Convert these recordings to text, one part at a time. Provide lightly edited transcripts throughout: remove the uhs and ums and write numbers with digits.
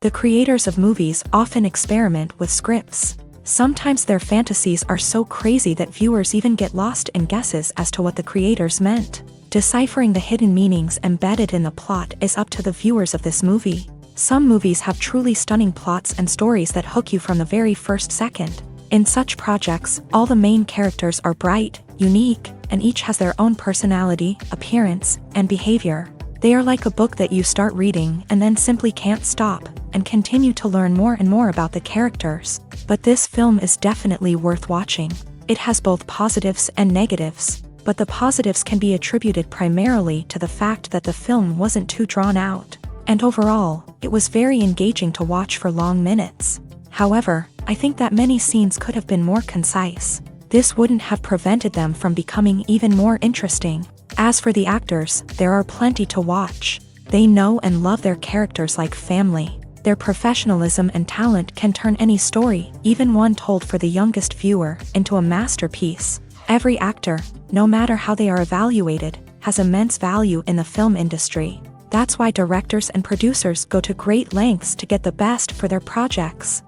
The creators of movies often experiment with scripts. Sometimes their fantasies are so crazy that viewers even get lost in guesses as to what the creators meant. Deciphering the hidden meanings embedded in the plot is up to the viewers of this movie. Some movies have truly stunning plots and stories that hook you from the very first second. In such projects, all the main characters are bright, unique, and each has their own personality, appearance, and behavior. They are like a book that you start reading and then simply can't stop, and continue to learn more and more about the characters. But this film is definitely worth watching. It has both positives and negatives, but the positives can be attributed primarily to the fact that the film wasn't too drawn out, and overall, it was very engaging to watch for long minutes. However, I think that many scenes could have been more concise. This wouldn't have prevented them from becoming even more interesting. As for the actors, there are plenty to watch. They know and love their characters like family. Their professionalism and talent can turn any story, even one told for the youngest viewer, into a masterpiece. Every actor, no matter how they are evaluated, has immense value in the film industry. That's why directors and producers go to great lengths to get the best for their projects.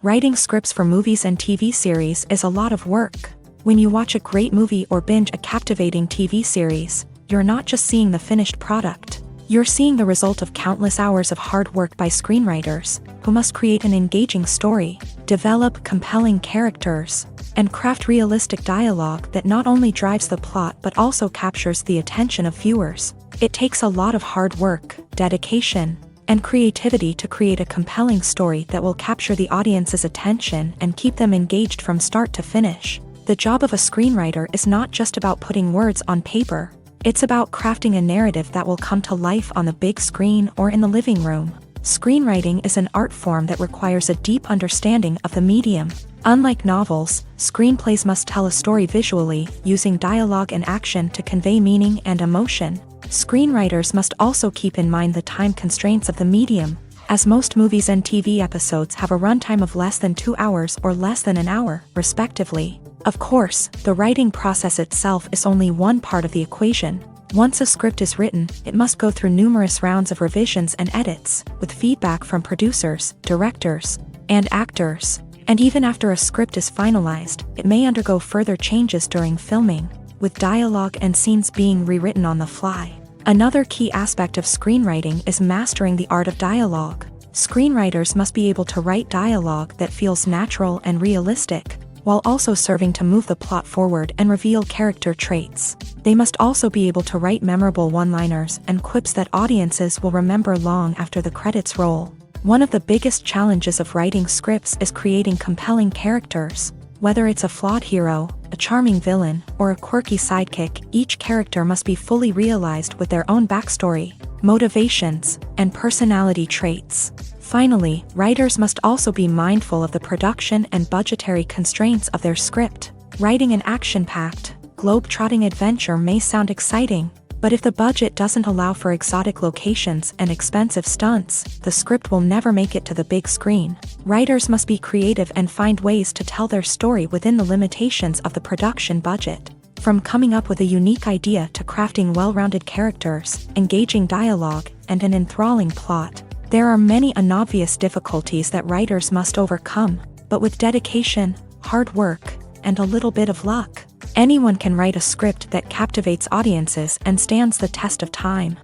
Writing scripts for movies and TV series is a lot of work. When you watch a great movie or binge a captivating TV series, you're not just seeing the finished product. You're seeing the result of countless hours of hard work by screenwriters, who must create an engaging story, develop compelling characters, and craft realistic dialogue that not only drives the plot but also captures the attention of viewers. It takes a lot of hard work, dedication, and creativity to create a compelling story that will capture the audience's attention and keep them engaged from start to finish. The job of a screenwriter is not just about putting words on paper. It's about crafting a narrative that will come to life on the big screen or in the living room. Screenwriting is an art form that requires a deep understanding of the medium. Unlike novels, screenplays must tell a story visually, using dialogue and action to convey meaning and emotion. Screenwriters must also keep in mind the time constraints of the medium, as most movies and TV episodes have a runtime of less than 2 hours or less than an hour, respectively. Of course, the writing process itself is only one part of the equation. Once a script is written, it must go through numerous rounds of revisions and edits, with feedback from producers, directors, and actors. And even after a script is finalized, it may undergo further changes during filming, with dialogue and scenes being rewritten on the fly. Another key aspect of screenwriting is mastering the art of dialogue. Screenwriters must be able to write dialogue that feels natural and realistic, while also serving to move the plot forward and reveal character traits. They must also be able to write memorable one-liners and quips that audiences will remember long after the credits roll. One of the biggest challenges of writing scripts is creating compelling characters. Whether it's a flawed hero, a charming villain, or a quirky sidekick, each character must be fully realized with their own backstory, motivations, and personality traits. Finally, writers must also be mindful of the production and budgetary constraints of their script. Writing an action-packed, globe-trotting adventure may sound exciting, but if the budget doesn't allow for exotic locations and expensive stunts, the script will never make it to the big screen. Writers must be creative and find ways to tell their story within the limitations of the production budget. From coming up with a unique idea to crafting well-rounded characters, engaging dialogue, and an enthralling plot, there are many unobvious difficulties that writers must overcome, but with dedication, hard work, and a little bit of luck, anyone can write a script that captivates audiences and stands the test of time.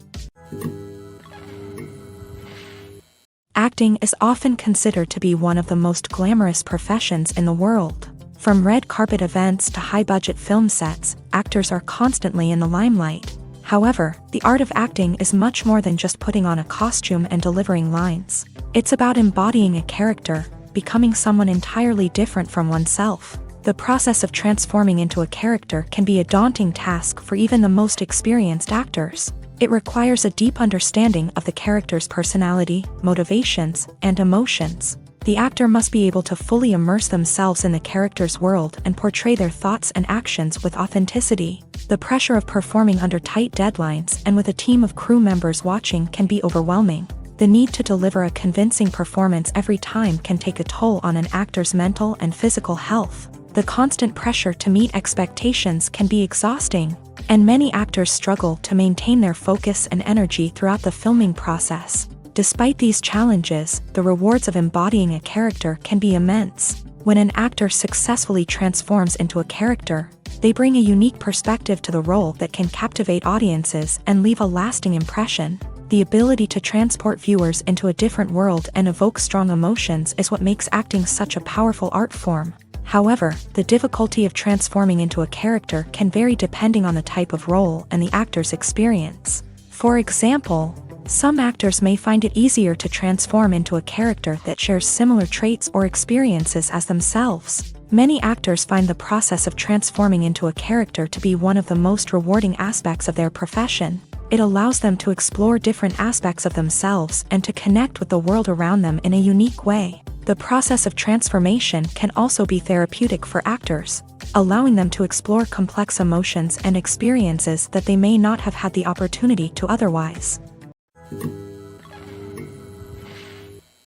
Acting is often considered to be one of the most glamorous professions in the world. From red carpet events to high-budget film sets, actors are constantly in the limelight. However, the art of acting is much more than just putting on a costume and delivering lines. It's about embodying a character, becoming someone entirely different from oneself. The process of transforming into a character can be a daunting task for even the most experienced actors. It requires a deep understanding of the character's personality, motivations, and emotions. The actor must be able to fully immerse themselves in the character's world and portray their thoughts and actions with authenticity. The pressure of performing under tight deadlines and with a team of crew members watching can be overwhelming. The need to deliver a convincing performance every time can take a toll on an actor's mental and physical health. The constant pressure to meet expectations can be exhausting, and many actors struggle to maintain their focus and energy throughout the filming process. Despite these challenges, the rewards of embodying a character can be immense. When an actor successfully transforms into a character, they bring a unique perspective to the role that can captivate audiences and leave a lasting impression. The ability to transport viewers into a different world and evoke strong emotions is what makes acting such a powerful art form. However, the difficulty of transforming into a character can vary depending on the type of role and the actor's experience. For example, some actors may find it easier to transform into a character that shares similar traits or experiences as themselves. Many actors find the process of transforming into a character to be one of the most rewarding aspects of their profession. It allows them to explore different aspects of themselves and to connect with the world around them in a unique way. The process of transformation can also be therapeutic for actors, allowing them to explore complex emotions and experiences that they may not have had the opportunity to otherwise.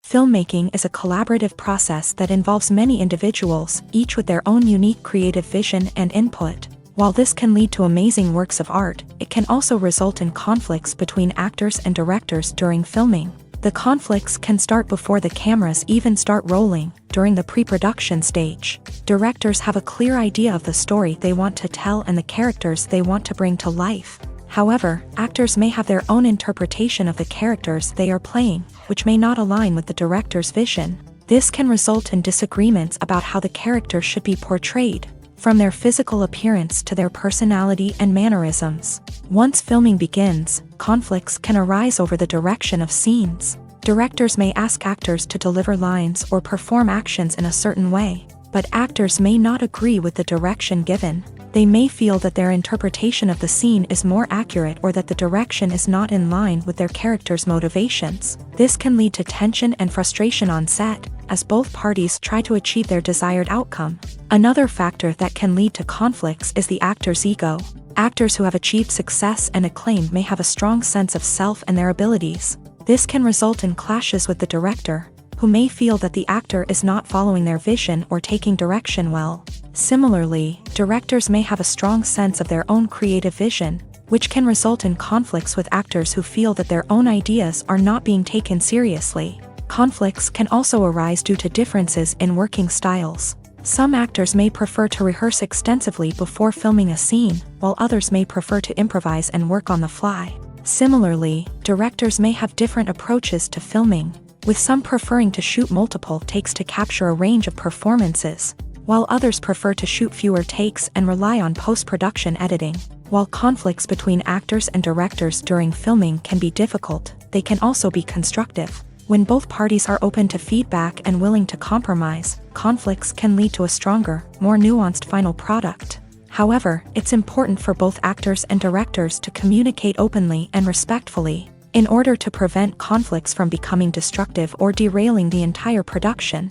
Filmmaking is a collaborative process that involves many individuals, each with their own unique creative vision and input. While this can lead to amazing works of art, it can also result in conflicts between actors and directors during filming. The conflicts can start before the cameras even start rolling, during the pre-production stage. Directors have a clear idea of the story they want to tell and the characters they want to bring to life. However, actors may have their own interpretation of the characters they are playing, which may not align with the director's vision. This can result in disagreements about how the character should be portrayed, from their physical appearance to their personality and mannerisms. Once filming begins, conflicts can arise over the direction of scenes. Directors may ask actors to deliver lines or perform actions in a certain way, but actors may not agree with the direction given. They may feel that their interpretation of the scene is more accurate or that the direction is not in line with their character's motivations. This can lead to tension and frustration on set, as both parties try to achieve their desired outcome. Another factor that can lead to conflicts is the actor's ego. Actors who have achieved success and acclaim may have a strong sense of self and their abilities. This can result in clashes with the director, who may feel that the actor is not following their vision or taking direction well. Similarly, directors may have a strong sense of their own creative vision, which can result in conflicts with actors who feel that their own ideas are not being taken seriously. Conflicts can also arise due to differences in working styles. Some actors may prefer to rehearse extensively before filming a scene, while others may prefer to improvise and work on the fly. Similarly, directors may have different approaches to filming, with some preferring to shoot multiple takes to capture a range of performances, while others prefer to shoot fewer takes and rely on post-production editing. While conflicts between actors and directors during filming can be difficult, they can also be constructive. When both parties are open to feedback and willing to compromise, conflicts can lead to a stronger, more nuanced final product. However, it's important for both actors and directors to communicate openly and respectfully, in order to prevent conflicts from becoming destructive or derailing the entire production.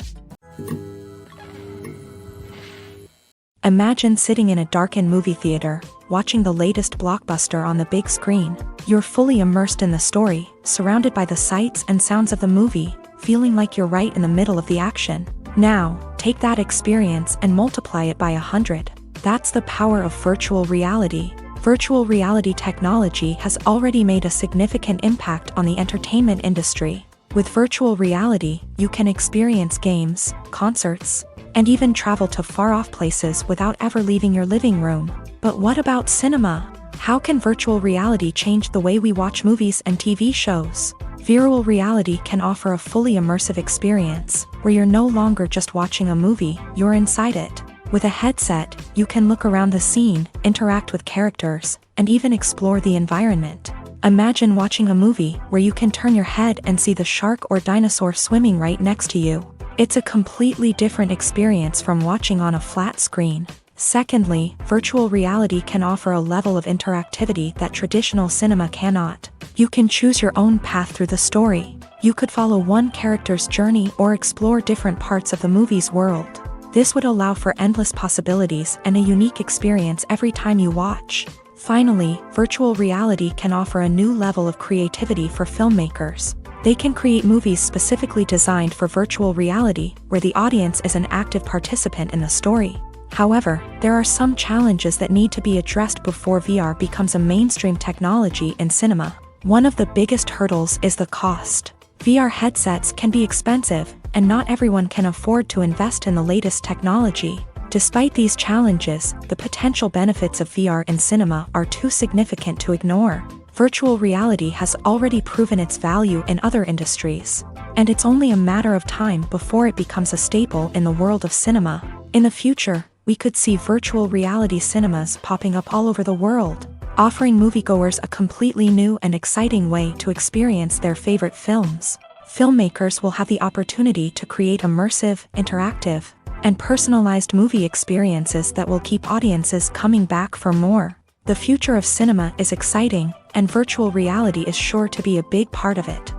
Imagine sitting in a darkened movie theater, watching the latest blockbuster on the big screen. You're fully immersed in the story, surrounded by the sights and sounds of the movie, feeling like you're right in the middle of the action. Now, take that experience and multiply it by 100. That's the power of virtual reality. Virtual reality technology has already made a significant impact on the entertainment industry. With virtual reality, you can experience games, concerts, and even travel to far-off places without ever leaving your living room. But what about cinema? How can virtual reality change the way we watch movies and TV shows? Virtual reality can offer a fully immersive experience, where you're no longer just watching a movie, you're inside it. With a headset, you can look around the scene, interact with characters, and even explore the environment. Imagine watching a movie where you can turn your head and see the shark or dinosaur swimming right next to you. It's a completely different experience from watching on a flat screen. Secondly, virtual reality can offer a level of interactivity that traditional cinema cannot. You can choose your own path through the story. You could follow one character's journey or explore different parts of the movie's world. This would allow for endless possibilities and a unique experience every time you watch. Finally, virtual reality can offer a new level of creativity for filmmakers. They can create movies specifically designed for virtual reality, where the audience is an active participant in the story. However, there are some challenges that need to be addressed before VR becomes a mainstream technology in cinema. One of the biggest hurdles is the cost. VR headsets can be expensive, and not everyone can afford to invest in the latest technology. Despite these challenges, the potential benefits of VR in cinema are too significant to ignore. Virtual reality has already proven its value in other industries, and it's only a matter of time before it becomes a staple in the world of cinema. In the future, we could see virtual reality cinemas popping up all over the world, offering moviegoers a completely new and exciting way to experience their favorite films. Filmmakers will have the opportunity to create immersive, interactive, and personalized movie experiences that will keep audiences coming back for more. The future of cinema is exciting, and virtual reality is sure to be a big part of it.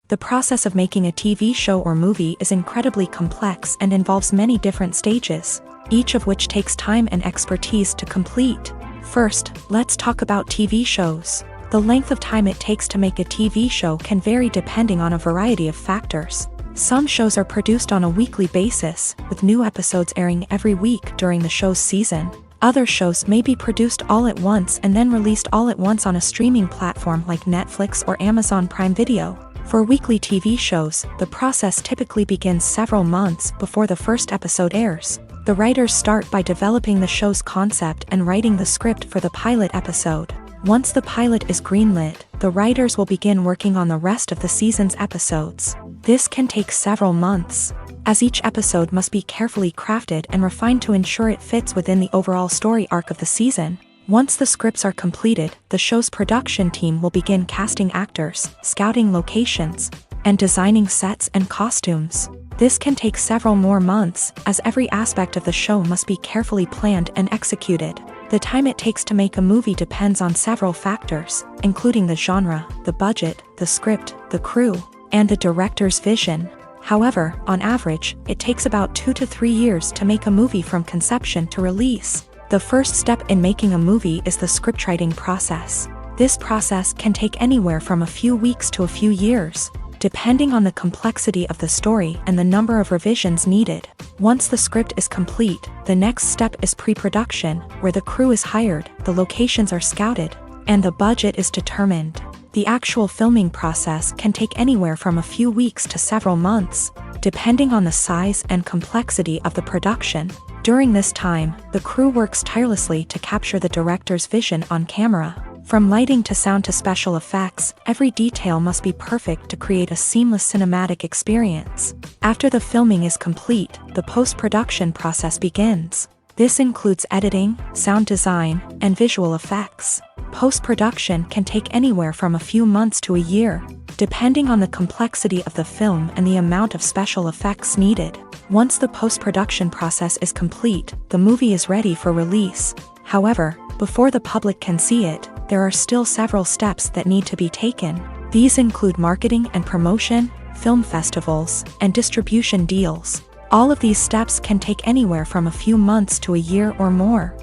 The process of making a TV show or movie is incredibly complex and involves many different stages, each of which takes time and expertise to complete. First, let's talk about TV shows. The length of time it takes to make a TV show can vary depending on a variety of factors. Some shows are produced on a weekly basis, with new episodes airing every week during the show's season. Other shows may be produced all at once and then released all at once on a streaming platform like Netflix or Amazon Prime Video. For weekly TV shows, the process typically begins several months before the first episode airs. The writers start by developing the show's concept and writing the script for the pilot episode. Once the pilot is greenlit, the writers will begin working on the rest of the season's episodes. This can take several months, as each episode must be carefully crafted and refined to ensure it fits within the overall story arc of the season. Once the scripts are completed, the show's production team will begin casting actors, scouting locations, and designing sets and costumes. This can take several more months, as every aspect of the show must be carefully planned and executed. The time it takes to make a movie depends on several factors, including the genre, the budget, the script, the crew, and the director's vision. However, on average, it takes about 2 to 3 years to make a movie from conception to release. The first step in making a movie is the scriptwriting process. This process can take anywhere from a few weeks to a few years, depending on the complexity of the story and the number of revisions needed. Once the script is complete, the next step is pre-production, where the crew is hired, the locations are scouted, and the budget is determined. The actual filming process can take anywhere from a few weeks to several months, depending on the size and complexity of the production. During this time, the crew works tirelessly to capture the director's vision on camera. From lighting to sound to special effects, every detail must be perfect to create a seamless cinematic experience. After the filming is complete, the post-production process begins. This includes editing, sound design, and visual effects. Post-production can take anywhere from a few months to a year, depending on the complexity of the film and the amount of special effects needed. Once the post-production process is complete, the movie is ready for release. However, before the public can see it, there are still several steps that need to be taken. These include marketing and promotion, film festivals, and distribution deals. All of these steps can take anywhere from a few months to a year or more.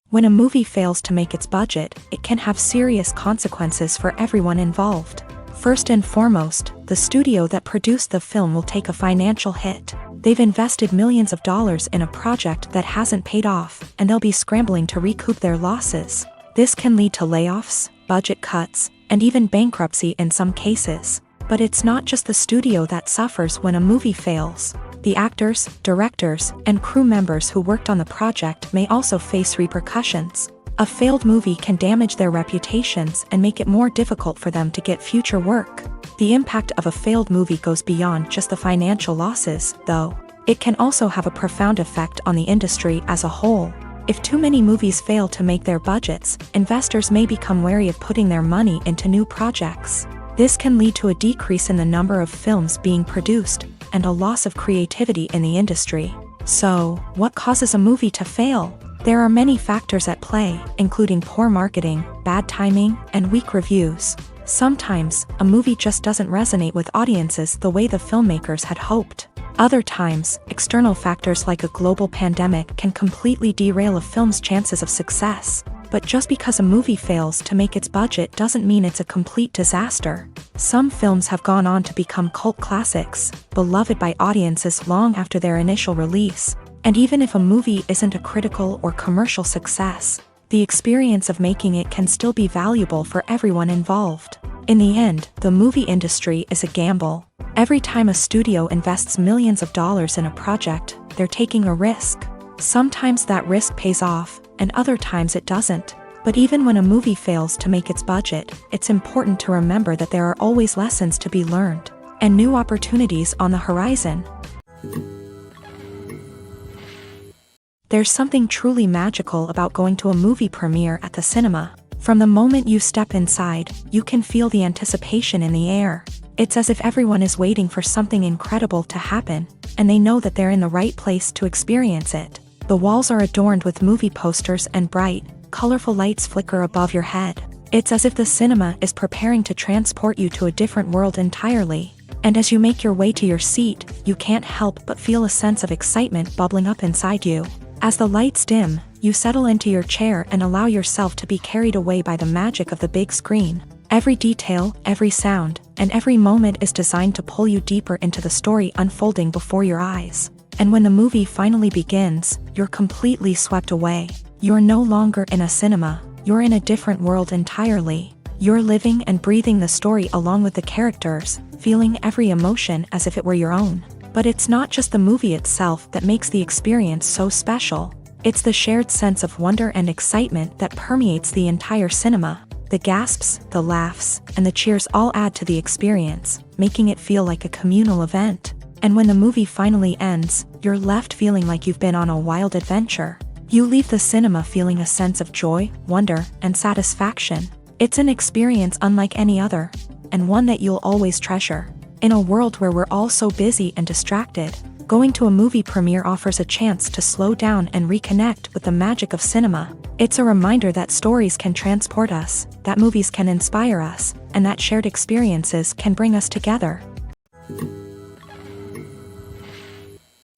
When a movie fails to make its budget, it can have serious consequences for everyone involved. First and foremost, the studio that produced the film will take a financial hit. They've invested millions of dollars in a project that hasn't paid off, and they'll be scrambling to recoup their losses. This can lead to layoffs, budget cuts, and even bankruptcy in some cases. But it's not just the studio that suffers when a movie fails. The actors, directors, and crew members who worked on the project may also face repercussions. A failed movie can damage their reputations and make it more difficult for them to get future work. The impact of a failed movie goes beyond just the financial losses, though. It can also have a profound effect on the industry as a whole. If too many movies fail to make their budgets, investors may become wary of putting their money into new projects. This can lead to a decrease in the number of films being produced, and a loss of creativity in the industry. So, what causes a movie to fail? There are many factors at play, including poor marketing, bad timing, and weak reviews. Sometimes, a movie just doesn't resonate with audiences the way the filmmakers had hoped. Other times, external factors like a global pandemic can completely derail a film's chances of success. But just because a movie fails to make its budget doesn't mean it's a complete disaster. Some films have gone on to become cult classics, beloved by audiences long after their initial release. And even if a movie isn't a critical or commercial success, the experience of making it can still be valuable for everyone involved. In the end, the movie industry is a gamble. Every time a studio invests millions of dollars in a project, they're taking a risk. Sometimes that risk pays off, and other times it doesn't. But even when a movie fails to make its budget, it's important to remember that there are always lessons to be learned, and new opportunities on the horizon. There's something truly magical about going to a movie premiere at the cinema. From the moment you step inside, you can feel the anticipation in the air. It's as if everyone is waiting for something incredible to happen, and they know that they're in the right place to experience it. The walls are adorned with movie posters and bright, colorful lights flicker above your head. It's as if the cinema is preparing to transport you to a different world entirely. And as you make your way to your seat, you can't help but feel a sense of excitement bubbling up inside you. As the lights dim, you settle into your chair and allow yourself to be carried away by the magic of the big screen. Every detail, every sound, and every moment is designed to pull you deeper into the story unfolding before your eyes. And when the movie finally begins, you're completely swept away. You're no longer in a cinema, you're in a different world entirely. You're living and breathing the story along with the characters, feeling every emotion as if it were your own. But it's not just the movie itself that makes the experience so special. It's the shared sense of wonder and excitement that permeates the entire cinema. The gasps, the laughs, and the cheers all add to the experience, making it feel like a communal event. And when the movie finally ends, you're left feeling like you've been on a wild adventure. You leave the cinema feeling a sense of joy, wonder, and satisfaction. It's an experience unlike any other, and one that you'll always treasure. In a world where we're all so busy and distracted, going to a movie premiere offers a chance to slow down and reconnect with the magic of cinema. It's a reminder that stories can transport us, that movies can inspire us, and that shared experiences can bring us together.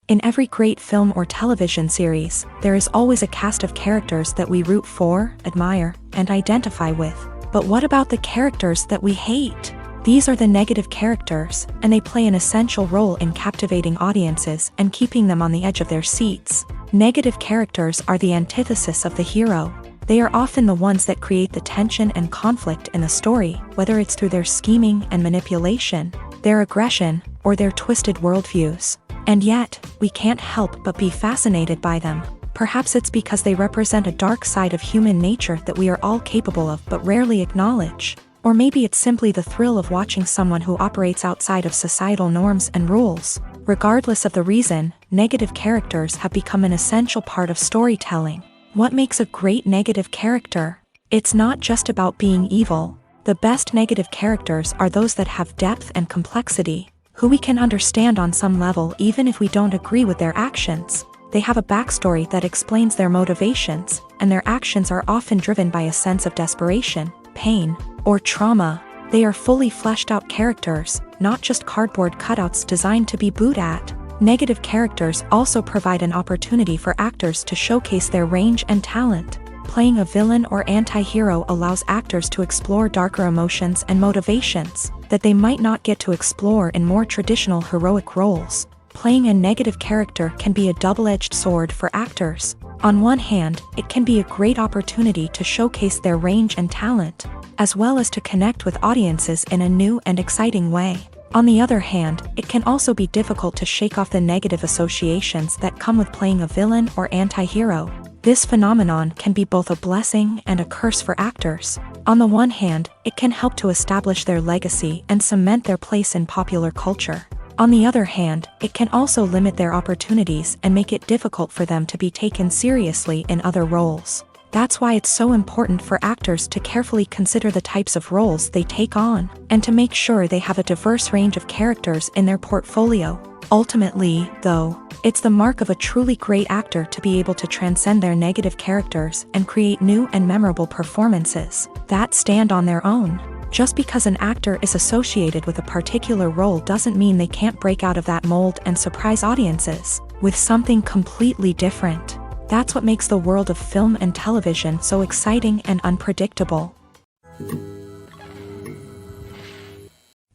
In every great film or television series, there is always a cast of characters that we root for, admire, and identify with. But what about the characters that we hate? These are the negative characters, and they play an essential role in captivating audiences and keeping them on the edge of their seats. Negative characters are the antithesis of the hero. They are often the ones that create the tension and conflict in the story, whether it's through their scheming and manipulation, their aggression, or their twisted worldviews. And yet, we can't help but be fascinated by them. Perhaps it's because they represent a dark side of human nature that we are all capable of but rarely acknowledge. Or maybe it's simply the thrill of watching someone who operates outside of societal norms and rules. Regardless of the reason, negative characters have become an essential part of storytelling. What makes a great negative character? It's not just about being evil. The best negative characters are those that have depth and complexity, who we can understand on some level even if we don't agree with their actions. They have a backstory that explains their motivations, and their actions are often driven by a sense of desperation, pain, or trauma. They are fully fleshed out characters, not just cardboard cutouts designed to be booed at. Negative characters also provide an opportunity for actors to showcase their range and talent. Playing a villain or anti-hero allows actors to explore darker emotions and motivations that they might not get to explore in more traditional heroic roles. Playing a negative character can be a double-edged sword for actors. On one hand, it can be a great opportunity to showcase their range and talent, as well as to connect with audiences in a new and exciting way. On the other hand, it can also be difficult to shake off the negative associations that come with playing a villain or anti-hero. This phenomenon can be both a blessing and a curse for actors. On the one hand, it can help to establish their legacy and cement their place in popular culture. On the other hand, it can also limit their opportunities and make it difficult for them to be taken seriously in other roles. That's why it's so important for actors to carefully consider the types of roles they take on, and to make sure they have a diverse range of characters in their portfolio. Ultimately, though, it's the mark of a truly great actor to be able to transcend their negative characters and create new and memorable performances that stand on their own. Just because an actor is associated with a particular role doesn't mean they can't break out of that mold and surprise audiences with something completely different. That's what makes the world of film and television so exciting and unpredictable.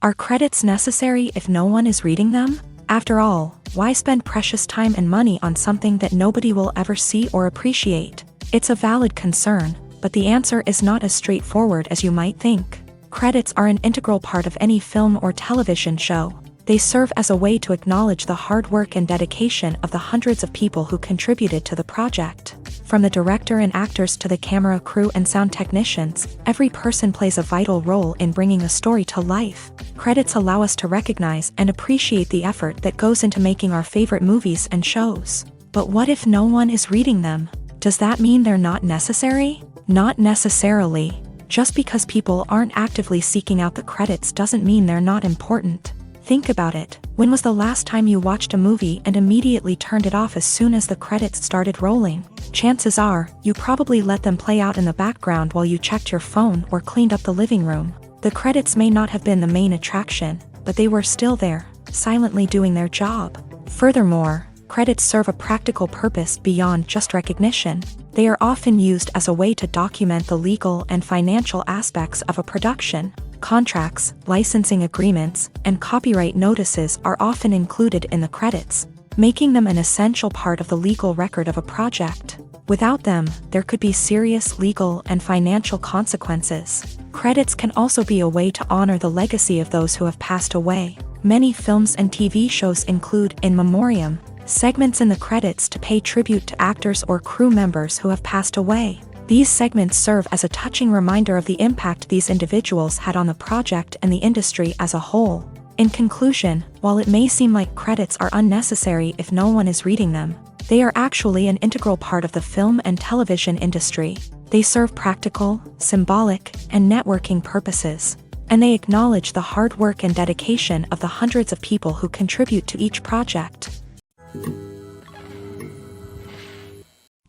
Are credits necessary if no one is reading them? After all, why spend precious time and money on something that nobody will ever see or appreciate? It's a valid concern, but the answer is not as straightforward as you might think. Credits are an integral part of any film or television show. They serve as a way to acknowledge the hard work and dedication of the hundreds of people who contributed to the project. From the director and actors to the camera crew and sound technicians, every person plays a vital role in bringing a story to life. Credits allow us to recognize and appreciate the effort that goes into making our favorite movies and shows. But what if no one is reading them? Does that mean they're not necessary? Not necessarily. Just because people aren't actively seeking out the credits doesn't mean they're not important. Think about it. When was the last time you watched a movie and immediately turned it off as soon as the credits started rolling? Chances are, you probably let them play out in the background while you checked your phone or cleaned up the living room. The credits may not have been the main attraction, but they were still there, silently doing their job. Furthermore, credits serve a practical purpose beyond just recognition. They are often used as a way to document the legal and financial aspects of a production. Contracts, licensing agreements, and copyright notices are often included in the credits, making them an essential part of the legal record of a project. Without them, there could be serious legal and financial consequences. Credits can also be a way to honor the legacy of those who have passed away. Many films and TV shows include in memoriam segments in the credits to pay tribute to actors or crew members who have passed away. These segments serve as a touching reminder of the impact these individuals had on the project and the industry as a whole. In conclusion, while it may seem like credits are unnecessary if no one is reading them, they are actually an integral part of the film and television industry. They serve practical, symbolic, and networking purposes, and they acknowledge the hard work and dedication of the hundreds of people who contribute to each project.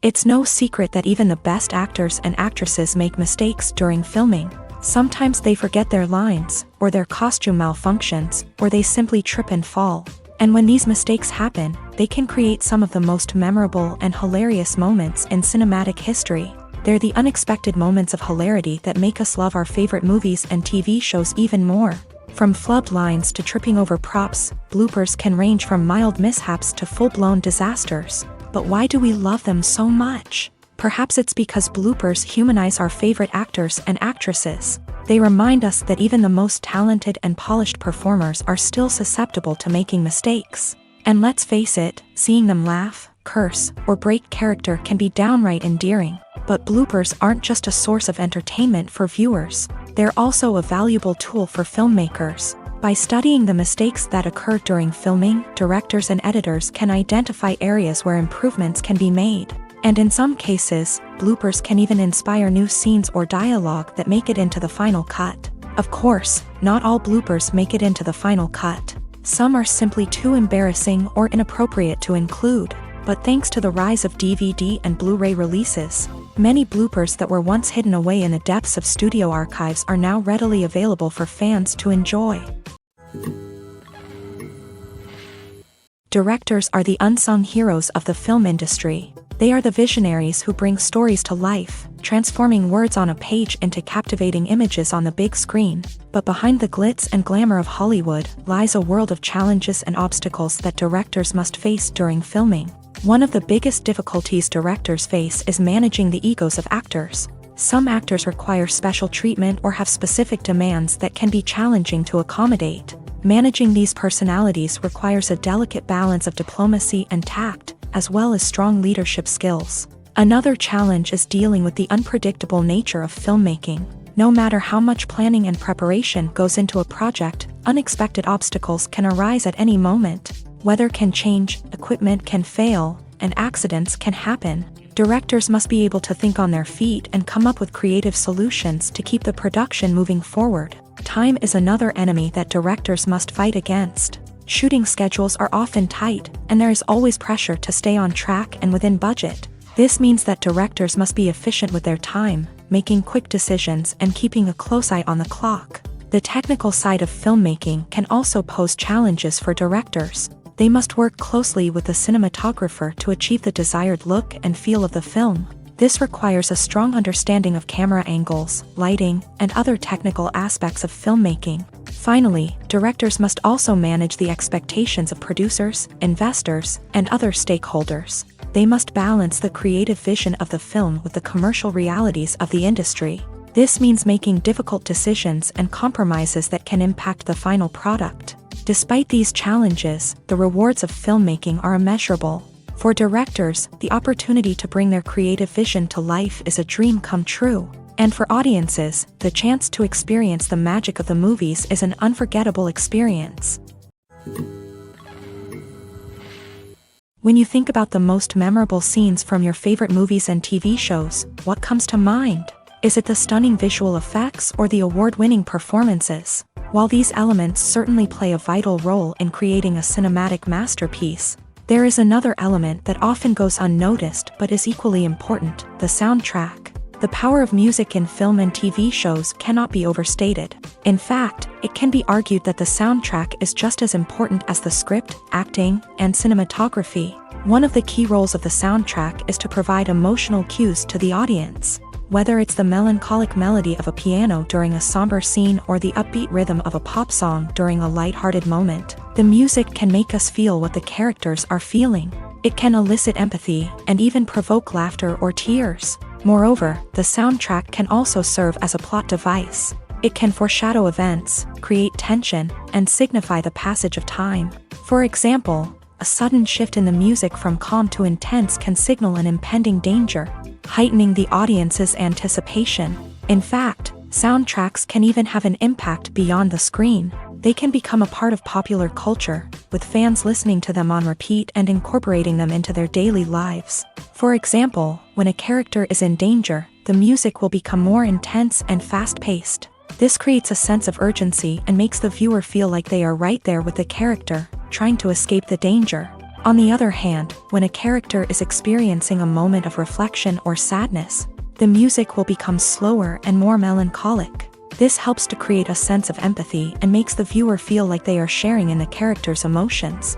It's no secret that even the best actors and actresses make mistakes during filming. Sometimes they forget their lines, or their costume malfunctions, or they simply trip and fall. And when these mistakes happen, they can create some of the most memorable and hilarious moments in cinematic history. They're the unexpected moments of hilarity that make us love our favorite movies and TV shows even more. From flubbed lines to tripping over props, bloopers can range from mild mishaps to full-blown disasters. But why do we love them so much? Perhaps it's because bloopers humanize our favorite actors and actresses. They remind us that even the most talented and polished performers are still susceptible to making mistakes. And let's face it, seeing them laugh, curse, or break character can be downright endearing. But bloopers aren't just a source of entertainment for viewers. They're also a valuable tool for filmmakers. By studying the mistakes that occur during filming, directors and editors can identify areas where improvements can be made. And in some cases, bloopers can even inspire new scenes or dialogue that make it into the final cut. Of course, not all bloopers make it into the final cut. Some are simply too embarrassing or inappropriate to include. But thanks to the rise of DVD and Blu-ray releases, many bloopers that were once hidden away in the depths of studio archives are now readily available for fans to enjoy. Directors are the unsung heroes of the film industry. They are the visionaries who bring stories to life, transforming words on a page into captivating images on the big screen. But behind the glitz and glamour of Hollywood lies a world of challenges and obstacles that directors must face during filming. One of the biggest difficulties directors face is managing the egos of actors. Some actors require special treatment or have specific demands that can be challenging to accommodate. Managing these personalities requires a delicate balance of diplomacy and tact, as well as strong leadership skills. Another challenge is dealing with the unpredictable nature of filmmaking. No matter how much planning and preparation goes into a project, unexpected obstacles can arise at any moment. Weather can change, equipment can fail, and accidents can happen. Directors must be able to think on their feet and come up with creative solutions to keep the production moving forward. Time is another enemy that directors must fight against. Shooting schedules are often tight, and there is always pressure to stay on track and within budget. This means that directors must be efficient with their time, making quick decisions and keeping a close eye on the clock. The technical side of filmmaking can also pose challenges for directors. They must work closely with the cinematographer to achieve the desired look and feel of the film. This requires a strong understanding of camera angles, lighting, and other technical aspects of filmmaking. Finally, directors must also manage the expectations of producers, investors, and other stakeholders. They must balance the creative vision of the film with the commercial realities of the industry. This means making difficult decisions and compromises that can impact the final product. Despite these challenges, the rewards of filmmaking are immeasurable. For directors, the opportunity to bring their creative vision to life is a dream come true. And for audiences, the chance to experience the magic of the movies is an unforgettable experience. When you think about the most memorable scenes from your favorite movies and TV shows, what comes to mind? Is it the stunning visual effects or the award-winning performances? While these elements certainly play a vital role in creating a cinematic masterpiece, there is another element that often goes unnoticed but is equally important: the soundtrack. The power of music in film and TV shows cannot be overstated. In fact, it can be argued that the soundtrack is just as important as the script, acting, and cinematography. One of the key roles of the soundtrack is to provide emotional cues to the audience. Whether it's the melancholic melody of a piano during a somber scene or the upbeat rhythm of a pop song during a light-hearted moment, the music can make us feel what the characters are feeling. It can elicit empathy and even provoke laughter or tears. Moreover, the soundtrack can also serve as a plot device. It can foreshadow events, create tension, and signify the passage of time. For example, a sudden shift in the music from calm to intense can signal an impending danger, heightening the audience's anticipation. In fact, soundtracks can even have an impact beyond the screen. They can become a part of popular culture, with fans listening to them on repeat and incorporating them into their daily lives. For example, when a character is in danger, the music will become more intense and fast-paced. This creates a sense of urgency and makes the viewer feel like they are right there with the character, trying to escape the danger. On the other hand, when a character is experiencing a moment of reflection or sadness, the music will become slower and more melancholic. This helps to create a sense of empathy and makes the viewer feel like they are sharing in the character's emotions.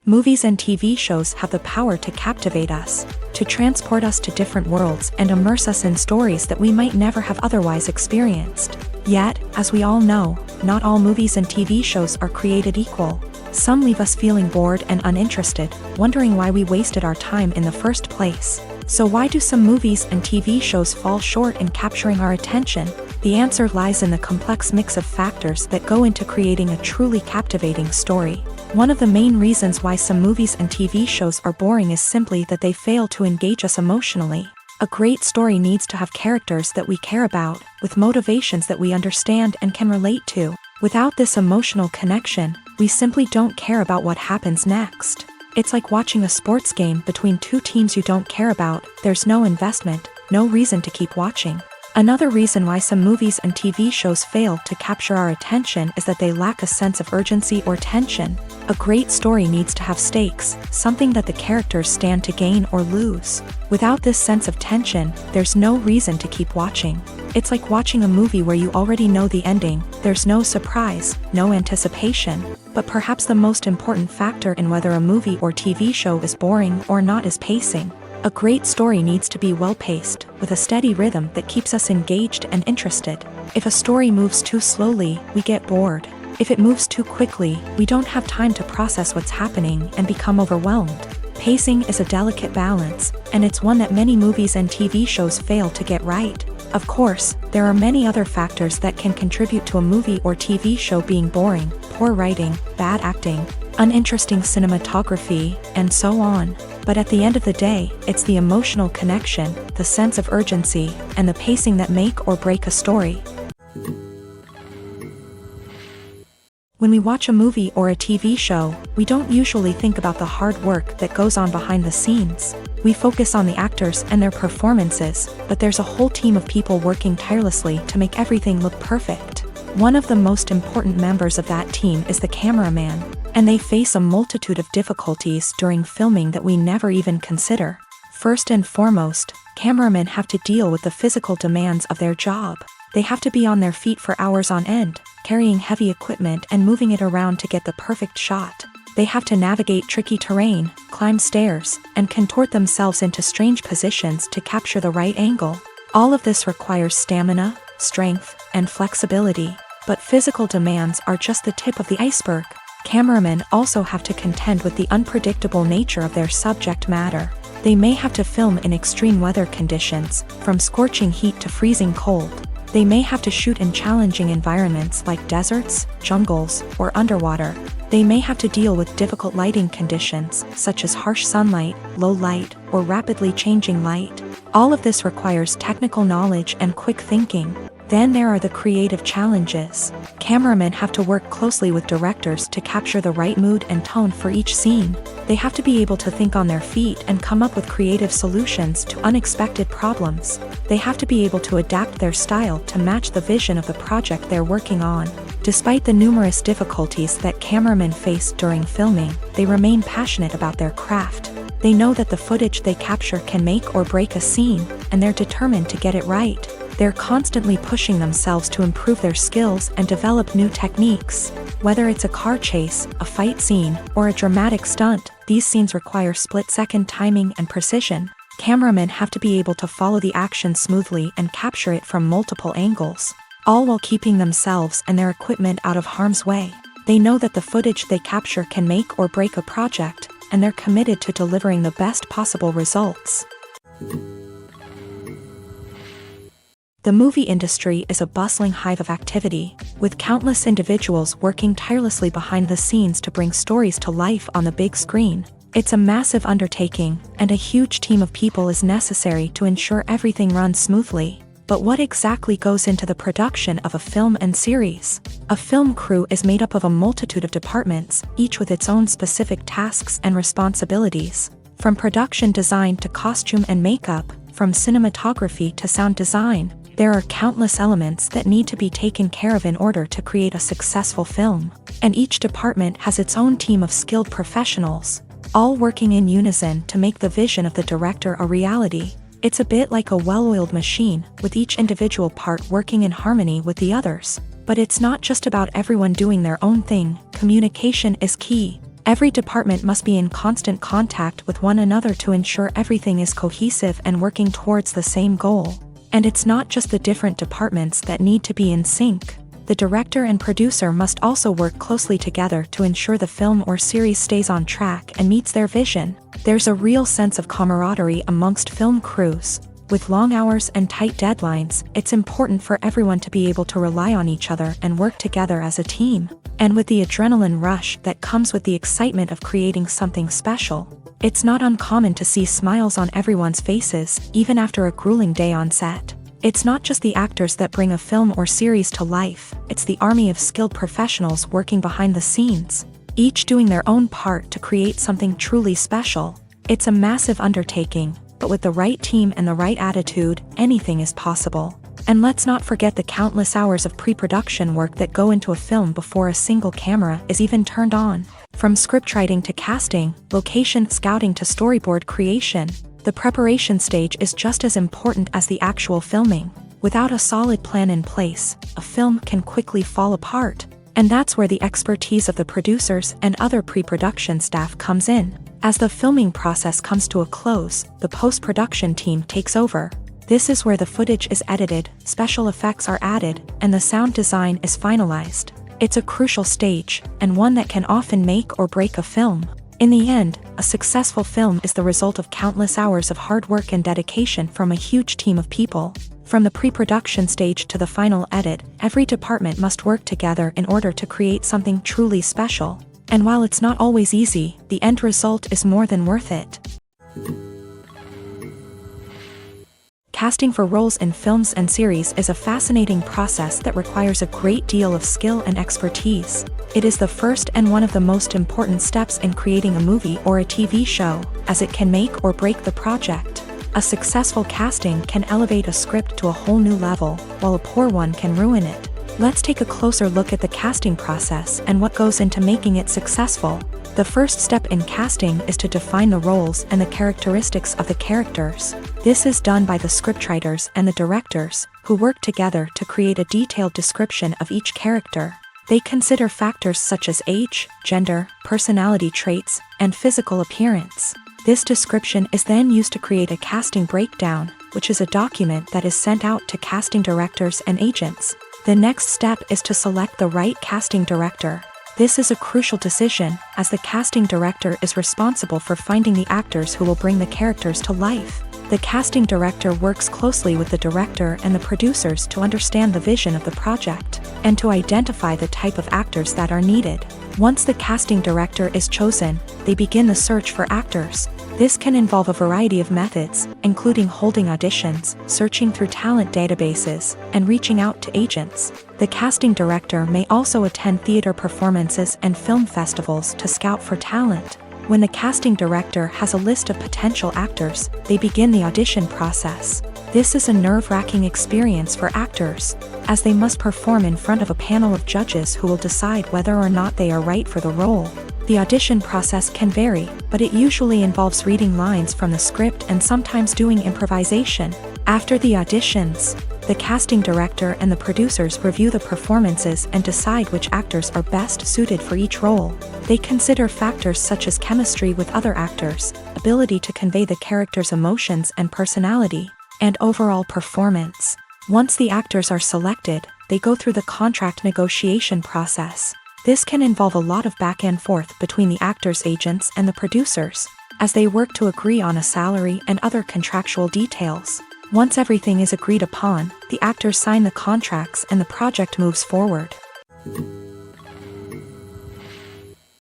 Movies and TV shows have the power to captivate us, to transport us to different worlds and immerse us in stories that we might never have otherwise experienced. Yet, as we all know, not all movies and TV shows are created equal. Some leave us feeling bored and uninterested, wondering why we wasted our time in the first place. So why do some movies and TV shows fall short in capturing our attention? The answer lies in the complex mix of factors that go into creating a truly captivating story. One of the main reasons why some movies and TV shows are boring is simply that they fail to engage us emotionally. A great story needs to have characters that we care about, with motivations that we understand and can relate to. Without this emotional connection, we simply don't care about what happens next. It's like watching a sports game between two teams you don't care about. There's no investment, no reason to keep watching. Another reason why some movies and TV shows fail to capture our attention is that they lack a sense of urgency or tension. A great story needs to have stakes, something that the characters stand to gain or lose. Without this sense of tension, there's no reason to keep watching. It's like watching a movie where you already know the ending. There's no surprise, no anticipation. But perhaps the most important factor in whether a movie or TV show is boring or not is pacing. A great story needs to be well-paced, with a steady rhythm that keeps us engaged and interested. If a story moves too slowly, we get bored. If it moves too quickly, we don't have time to process what's happening and become overwhelmed. Pacing is a delicate balance, and it's one that many movies and TV shows fail to get right. Of course, there are many other factors that can contribute to a movie or TV show being boring: poor writing, bad acting, uninteresting cinematography, and so on. But at the end of the day, it's the emotional connection, the sense of urgency, and the pacing that make or break a story. When we watch a movie or a TV show, we don't usually think about the hard work that goes on behind the scenes. We focus on the actors and their performances, but there's a whole team of people working tirelessly to make everything look perfect. One of the most important members of that team is the cameraman, and they face a multitude of difficulties during filming that we never even consider. First and foremost, cameramen have to deal with the physical demands of their job. They have to be on their feet for hours on end, carrying heavy equipment and moving it around to get the perfect shot. They have to navigate tricky terrain, climb stairs, and contort themselves into strange positions to capture the right angle. All of this requires stamina, strength, and flexibility. But physical demands are just the tip of the iceberg. Cameramen also have to contend with the unpredictable nature of their subject matter. They may have to film in extreme weather conditions, from scorching heat to freezing cold. They may have to shoot in challenging environments like deserts, jungles, or underwater. They may have to deal with difficult lighting conditions, such as harsh sunlight, low light, or rapidly changing light. All of this requires technical knowledge and quick thinking. Then there are the creative challenges. Cameramen have to work closely with directors to capture the right mood and tone for each scene. They have to be able to think on their feet and come up with creative solutions to unexpected problems. They have to be able to adapt their style to match the vision of the project they're working on. Despite the numerous difficulties that cameramen face during filming, they remain passionate about their craft. They know that the footage they capture can make or break a scene, and they're determined to get it right. They're constantly pushing themselves to improve their skills and develop new techniques. Whether it's a car chase, a fight scene, or a dramatic stunt, these scenes require split-second timing and precision. Cameramen have to be able to follow the action smoothly and capture it from multiple angles, all while keeping themselves and their equipment out of harm's way. They know that the footage they capture can make or break a project, and they're committed to delivering the best possible results. The movie industry is a bustling hive of activity, with countless individuals working tirelessly behind the scenes to bring stories to life on the big screen. It's a massive undertaking, and a huge team of people is necessary to ensure everything runs smoothly. But what exactly goes into the production of a film and series? A film crew is made up of a multitude of departments, each with its own specific tasks and responsibilities. From production design to costume and makeup, from cinematography to sound design, there are countless elements that need to be taken care of in order to create a successful film. And each department has its own team of skilled professionals, all working in unison to make the vision of the director a reality. It's a bit like a well-oiled machine, with each individual part working in harmony with the others. But it's not just about everyone doing their own thing. Communication is key. Every department must be in constant contact with one another to ensure everything is cohesive and working towards the same goal. And it's not just the different departments that need to be in sync. The director and producer must also work closely together to ensure the film or series stays on track and meets their vision. There's a real sense of camaraderie amongst film crews. With long hours and tight deadlines, it's important for everyone to be able to rely on each other and work together as a team. And with the adrenaline rush that comes with the excitement of creating something special, it's not uncommon to see smiles on everyone's faces, even after a grueling day on set. It's not just the actors that bring a film or series to life, it's the army of skilled professionals working behind the scenes, each doing their own part to create something truly special. It's a massive undertaking, but with the right team and the right attitude, anything is possible. And let's not forget the countless hours of pre-production work that go into a film before a single camera is even turned on. From scriptwriting to casting, location scouting to storyboard creation, the preparation stage is just as important as the actual filming. Without a solid plan in place, a film can quickly fall apart. And that's where the expertise of the producers and other pre-production staff comes in. As the filming process comes to a close, the post-production team takes over. This is where the footage is edited, special effects are added, and the sound design is finalized. It's a crucial stage, and one that can often make or break a film. In the end, a successful film is the result of countless hours of hard work and dedication from a huge team of people. From the pre-production stage to the final edit, every department must work together in order to create something truly special. And while it's not always easy, the end result is more than worth it. Casting for roles in films and series is a fascinating process that requires a great deal of skill and expertise. It is the first and one of the most important steps in creating a movie or a TV show, as it can make or break the project. A successful casting can elevate a script to a whole new level, while a poor one can ruin it. Let's take a closer look at the casting process and what goes into making it successful. The first step in casting is to define the roles and the characteristics of the characters. This is done by the scriptwriters and the directors, who work together to create a detailed description of each character. They consider factors such as age, gender, personality traits, and physical appearance. This description is then used to create a casting breakdown, which is a document that is sent out to casting directors and agents. The next step is to select the right casting director. This is a crucial decision, as the casting director is responsible for finding the actors who will bring the characters to life. The casting director works closely with the director and the producers to understand the vision of the project, and to identify the type of actors that are needed. Once the casting director is chosen, they begin the search for actors. This can involve a variety of methods, including holding auditions, searching through talent databases, and reaching out to agents. The casting director may also attend theater performances and film festivals to scout for talent. When the casting director has a list of potential actors, they begin the audition process. This is a nerve-wracking experience for actors, as they must perform in front of a panel of judges who will decide whether or not they are right for the role. The audition process can vary, but it usually involves reading lines from the script and sometimes doing improvisation. After the auditions, the casting director and the producers review the performances and decide which actors are best suited for each role. They consider factors such as chemistry with other actors, ability to convey the character's emotions and personality, and overall performance. Once the actors are selected, they go through the contract negotiation process. This can involve a lot of back and forth between the actors' agents and the producers, as they work to agree on a salary and other contractual details. Once everything is agreed upon, the actors sign the contracts and the project moves forward.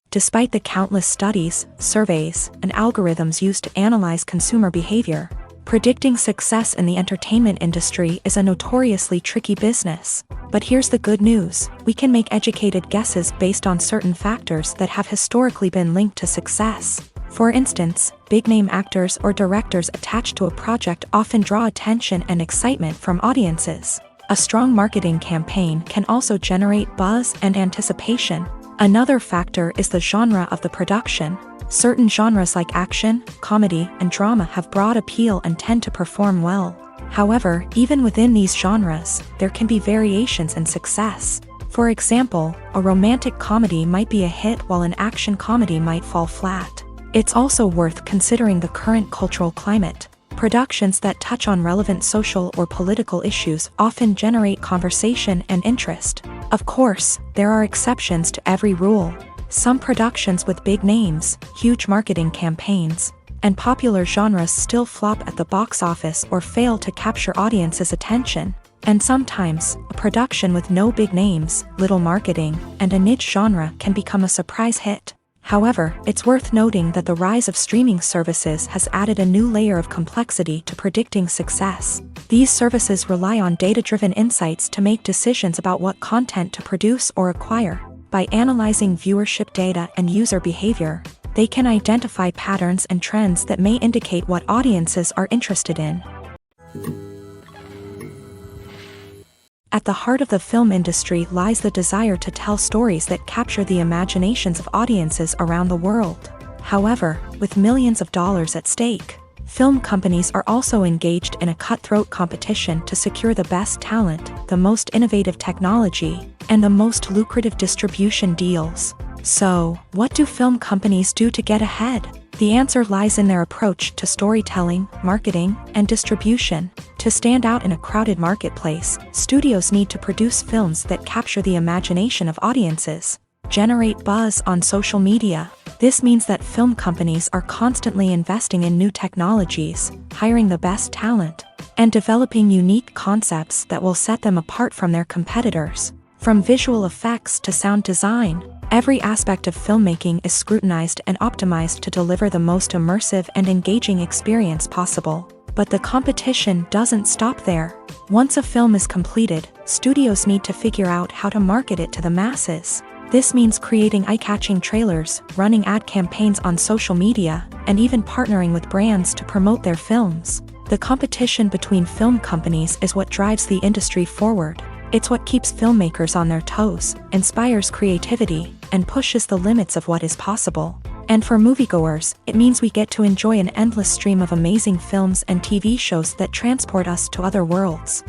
Despite the countless studies, surveys, and algorithms used to analyze consumer behavior, predicting success in the entertainment industry is a notoriously tricky business. But here's the good news: we can make educated guesses based on certain factors that have historically been linked to success. For instance, big-name actors or directors attached to a project often draw attention and excitement from audiences. A strong marketing campaign can also generate buzz and anticipation. Another factor is the genre of the production. Certain genres like action, comedy, and drama have broad appeal and tend to perform well. However, even within these genres, there can be variations in success. For example, a romantic comedy might be a hit while an action comedy might fall flat. It's also worth considering the current cultural climate. Productions that touch on relevant social or political issues often generate conversation and interest. Of course, there are exceptions to every rule. Some productions with big names, huge marketing campaigns, and popular genres still flop at the box office or fail to capture audiences' attention. And sometimes, a production with no big names, little marketing, and a niche genre can become a surprise hit. However, it's worth noting that the rise of streaming services has added a new layer of complexity to predicting success. These services rely on data-driven insights to make decisions about what content to produce or acquire. By analyzing viewership data and user behavior, they can identify patterns and trends that may indicate what audiences are interested in. At the heart of the film industry lies the desire to tell stories that capture the imaginations of audiences around the world. However, with millions of dollars at stake, film companies are also engaged in a cutthroat competition to secure the best talent, the most innovative technology, and the most lucrative distribution deals. So, what do film companies do to get ahead? The answer lies in their approach to storytelling, marketing, and distribution. To stand out in a crowded marketplace, studios need to produce films that capture the imagination of audiences, generate buzz on social media. This means that film companies are constantly investing in new technologies, hiring the best talent, and developing unique concepts that will set them apart from their competitors. From visual effects to sound design, every aspect of filmmaking is scrutinized and optimized to deliver the most immersive and engaging experience possible. But the competition doesn't stop there. Once a film is completed, studios need to figure out how to market it to the masses. This means creating eye-catching trailers, running ad campaigns on social media, and even partnering with brands to promote their films. The competition between film companies is what drives the industry forward. It's what keeps filmmakers on their toes, inspires creativity, and pushes the limits of what is possible. And for moviegoers, it means we get to enjoy an endless stream of amazing films and TV shows that transport us to other worlds.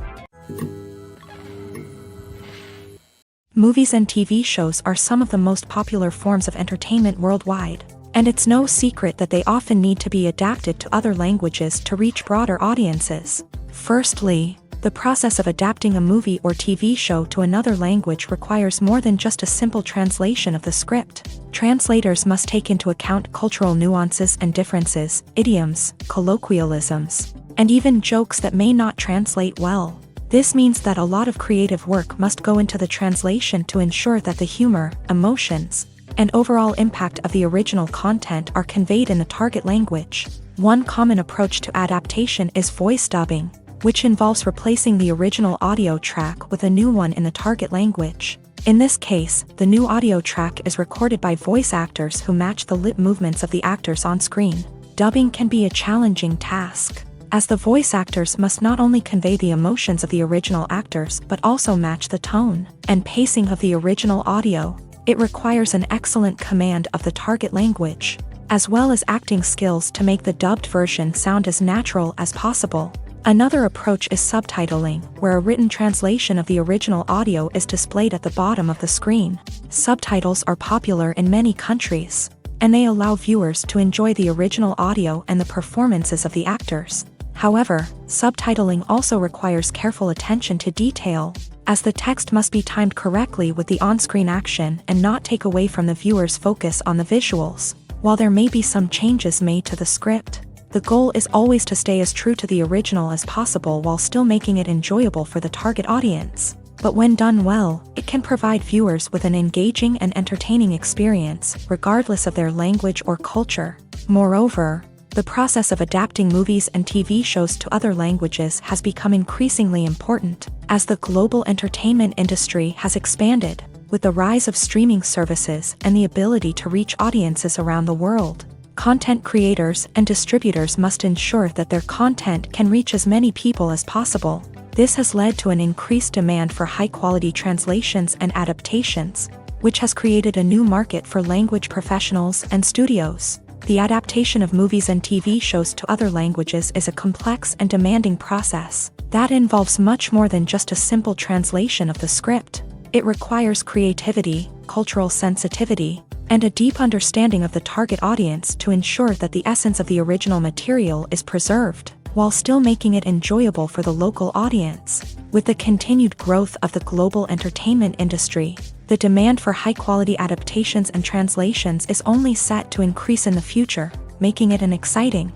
Movies and TV shows are some of the most popular forms of entertainment worldwide, and it's no secret that they often need to be adapted to other languages to reach broader audiences. Firstly, the process of adapting a movie or TV show to another language requires more than just a simple translation of the script. Translators must take into account cultural nuances and differences, idioms, colloquialisms, and even jokes that may not translate well. This means that a lot of creative work must go into the translation to ensure that the humor, emotions, and overall impact of the original content are conveyed in the target language. One common approach to adaptation is voice dubbing, which involves replacing the original audio track with a new one in the target language. In this case, the new audio track is recorded by voice actors who match the lip movements of the actors on screen. Dubbing can be a challenging task, as the voice actors must not only convey the emotions of the original actors but also match the tone and pacing of the original audio. It requires an excellent command of the target language, as well as acting skills to make the dubbed version sound as natural as possible. Another approach is subtitling, where a written translation of the original audio is displayed at the bottom of the screen. Subtitles are popular in many countries, and they allow viewers to enjoy the original audio and the performances of the actors. However, subtitling also requires careful attention to detail, as the text must be timed correctly with the on-screen action and not take away from the viewer's focus on the visuals. While there may be some changes made to the script, the goal is always to stay as true to the original as possible while still making it enjoyable for the target audience. But when done well, it can provide viewers with an engaging and entertaining experience, regardless of their language or culture. Moreover, the process of adapting movies and TV shows to other languages has become increasingly important, as the global entertainment industry has expanded, with the rise of streaming services and the ability to reach audiences around the world. Content creators and distributors must ensure that their content can reach as many people as possible. This has led to an increased demand for high-quality translations and adaptations, which has created a new market for language professionals and studios. The adaptation of movies and TV shows to other languages is a complex and demanding process that involves much more than just a simple translation of the script. It requires creativity, cultural sensitivity, and a deep understanding of the target audience to ensure that the essence of the original material is preserved, while still making it enjoyable for the local audience. With the continued growth of the global entertainment industry, the demand for high-quality adaptations and translations is only set to increase in the future, making it an exciting.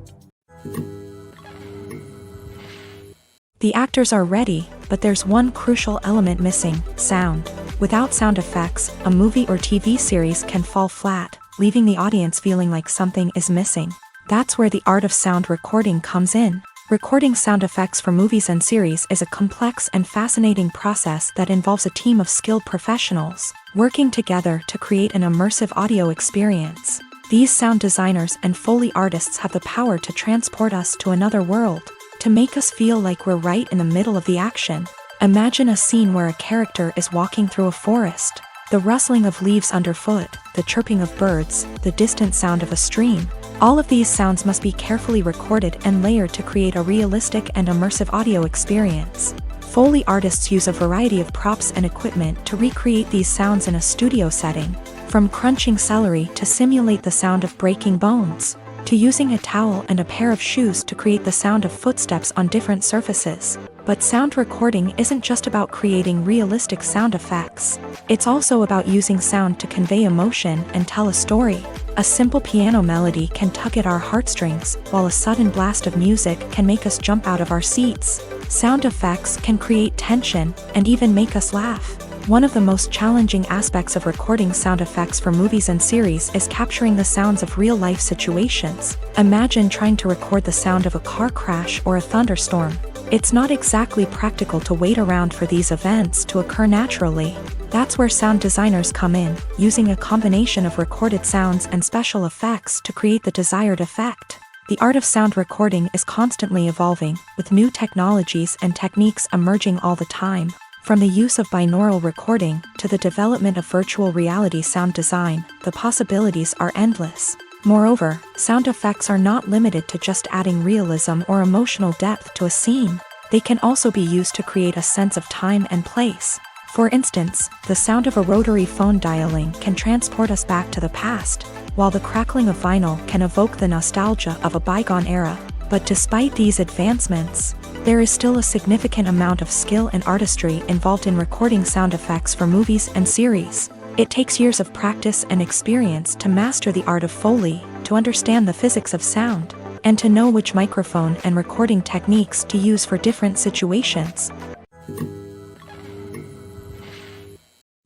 The actors are ready, but there's one crucial element missing: sound. Without sound effects, a movie or TV series can fall flat, leaving the audience feeling like something is missing. That's where the art of sound recording comes in. Recording sound effects for movies and series is a complex and fascinating process that involves a team of skilled professionals working together to create an immersive audio experience. These sound designers and Foley artists have the power to transport us to another world, to make us feel like we're right in the middle of the action. Imagine a scene where a character is walking through a forest. The rustling of leaves underfoot, the chirping of birds, the distant sound of a stream. All of these sounds must be carefully recorded and layered to create a realistic and immersive audio experience. Foley artists use a variety of props and equipment to recreate these sounds in a studio setting, from crunching celery to simulate the sound of breaking bones, to using a towel and a pair of shoes to create the sound of footsteps on different surfaces. But sound recording isn't just about creating realistic sound effects. It's also about using sound to convey emotion and tell a story. A simple piano melody can tug at our heartstrings, while a sudden blast of music can make us jump out of our seats. Sound effects can create tension and even make us laugh. One of the most challenging aspects of recording sound effects for movies and series is capturing the sounds of real-life situations. Imagine trying to record the sound of a car crash or a thunderstorm. It's not exactly practical to wait around for these events to occur naturally. That's where sound designers come in, using a combination of recorded sounds and special effects to create the desired effect. The art of sound recording is constantly evolving, with new technologies and techniques emerging all the time. From the use of binaural recording to the development of virtual reality sound design, the possibilities are endless. Moreover, sound effects are not limited to just adding realism or emotional depth to a scene. They can also be used to create a sense of time and place. For instance, the sound of a rotary phone dialing can transport us back to the past, while the crackling of vinyl can evoke the nostalgia of a bygone era. But despite these advancements, there is still a significant amount of skill and artistry involved in recording sound effects for movies and series. It takes years of practice and experience to master the art of Foley, to understand the physics of sound, and to know which microphone and recording techniques to use for different situations.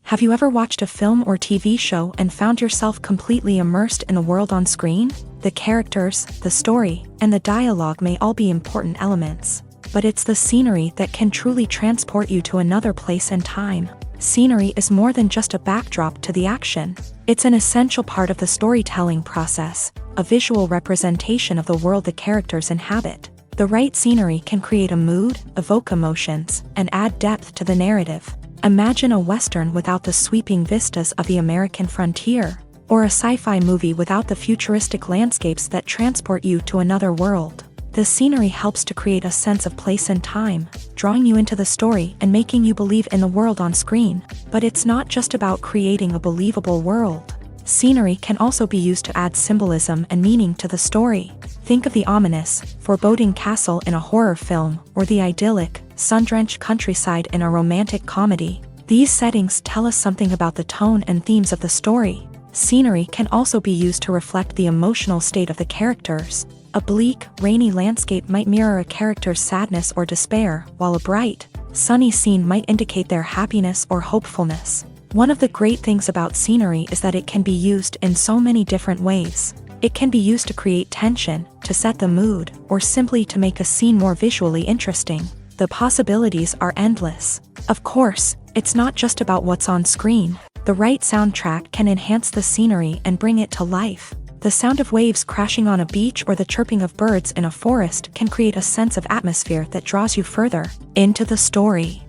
Have you ever watched a film or TV show and found yourself completely immersed in the world on screen? The characters, the story, and the dialogue may all be important elements, but it's the scenery that can truly transport you to another place and time. Scenery is more than just a backdrop to the action. It's an essential part of the storytelling process, a visual representation of the world the characters inhabit. The right scenery can create a mood, evoke emotions, and add depth to the narrative. Imagine a Western without the sweeping vistas of the American frontier, or a sci-fi movie without the futuristic landscapes that transport you to another world. The scenery helps to create a sense of place and time, drawing you into the story and making you believe in the world on screen. But it's not just about creating a believable world. Scenery can also be used to add symbolism and meaning to the story. Think of the ominous, foreboding castle in a horror film, or the idyllic, sun-drenched countryside in a romantic comedy. These settings tell us something about the tone and themes of the story. Scenery can also be used to reflect the emotional state of the characters. A bleak, rainy landscape might mirror a character's sadness or despair, while a bright, sunny scene might indicate their happiness or hopefulness. One of the great things about scenery is that it can be used in so many different ways. It can be used to create tension, to set the mood, or simply to make a scene more visually interesting. The possibilities are endless. Of course, it's not just about what's on screen. The right soundtrack can enhance the scenery and bring it to life. The sound of waves crashing on a beach or the chirping of birds in a forest can create a sense of atmosphere that draws you further into the story.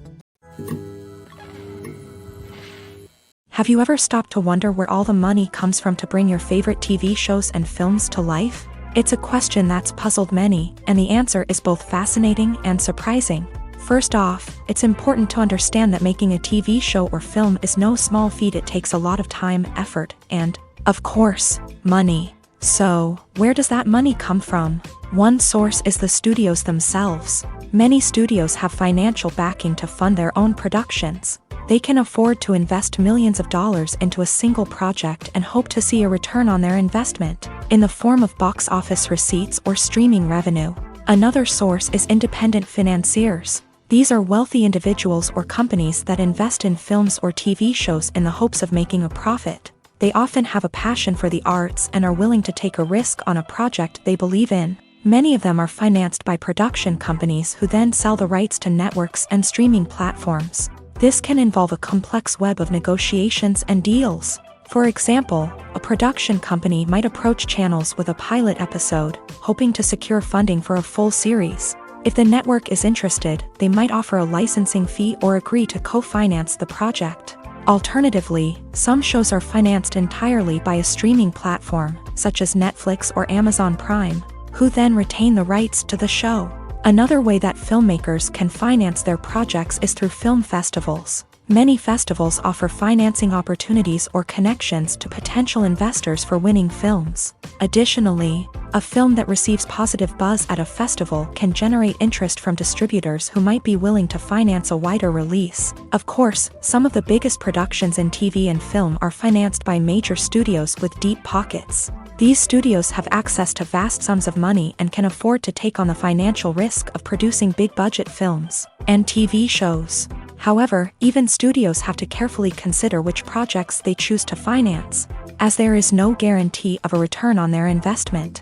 Have you ever stopped to wonder where all the money comes from to bring your favorite TV shows and films to life? It's a question that's puzzled many, and the answer is both fascinating and surprising. First off, it's important to understand that making a TV show or film is no small feat. It takes a lot of time, effort, and, of course, money. So, where does that money come from? One source is the studios themselves. Many studios have financial backing to fund their own productions. They can afford to invest millions of dollars into a single project and hope to see a return on their investment, in the form of box office receipts or streaming revenue. Another source is independent financiers. These are wealthy individuals or companies that invest in films or TV shows in the hopes of making a profit. They often have a passion for the arts and are willing to take a risk on a project they believe in. Many of them are financed by production companies who then sell the rights to networks and streaming platforms. This can involve a complex web of negotiations and deals. For example, a production company might approach channels with a pilot episode, hoping to secure funding for a full series. If the network is interested, they might offer a licensing fee or agree to co-finance the project. Alternatively, some shows are financed entirely by a streaming platform, such as Netflix or Amazon Prime, who then retain the rights to the show. Another way that filmmakers can finance their projects is through film festivals. Many festivals offer financing opportunities or connections to potential investors for winning films. Additionally, a film that receives positive buzz at a festival can generate interest from distributors who might be willing to finance a wider release. Of course, some of the biggest productions in TV and film are financed by major studios with deep pockets. These studios have access to vast sums of money and can afford to take on the financial risk of producing big-budget films and TV shows. However, even studios have to carefully consider which projects they choose to finance, as there is no guarantee of a return on their investment.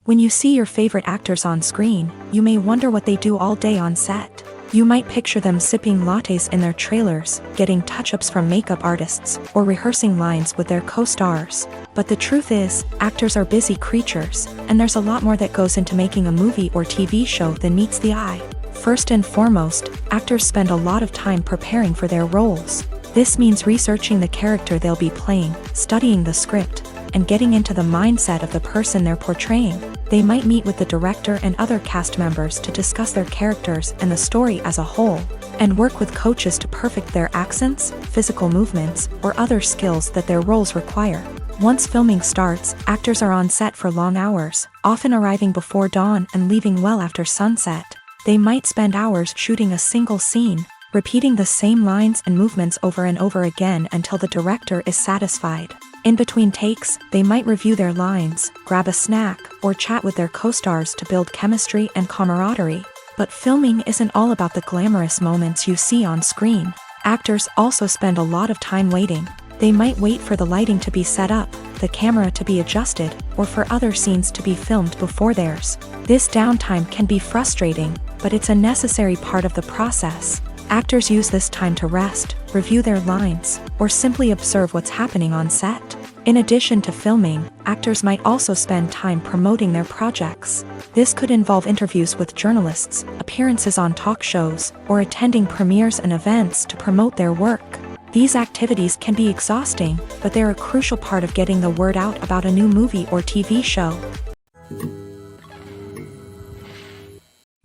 When you see your favorite actors on screen, you may wonder what they do all day on set. You might picture them sipping lattes in their trailers, getting touch-ups from makeup artists, or rehearsing lines with their co-stars. But the truth is, actors are busy creatures, and there's a lot more that goes into making a movie or TV show than meets the eye. First and foremost, actors spend a lot of time preparing for their roles. This means researching the character they'll be playing, studying the script, and getting into the mindset of the person they're portraying. They might meet with the director and other cast members to discuss their characters and the story as a whole, and work with coaches to perfect their accents, physical movements, or other skills that their roles require. Once filming starts, actors are on set for long hours, often arriving before dawn and leaving well after sunset. They might spend hours shooting a single scene, repeating the same lines and movements over and over again until the director is satisfied. In between takes, they might review their lines, grab a snack, or chat with their co-stars to build chemistry and camaraderie. But filming isn't all about the glamorous moments you see on screen. Actors also spend a lot of time waiting. They might wait for the lighting to be set up, the camera to be adjusted, or for other scenes to be filmed before theirs. This downtime can be frustrating, but it's a necessary part of the process. Actors use this time to rest, review their lines, or simply observe what's happening on set. In addition to filming, actors might also spend time promoting their projects. This could involve interviews with journalists, appearances on talk shows, or attending premieres and events to promote their work. These activities can be exhausting, but they're a crucial part of getting the word out about a new movie or TV show.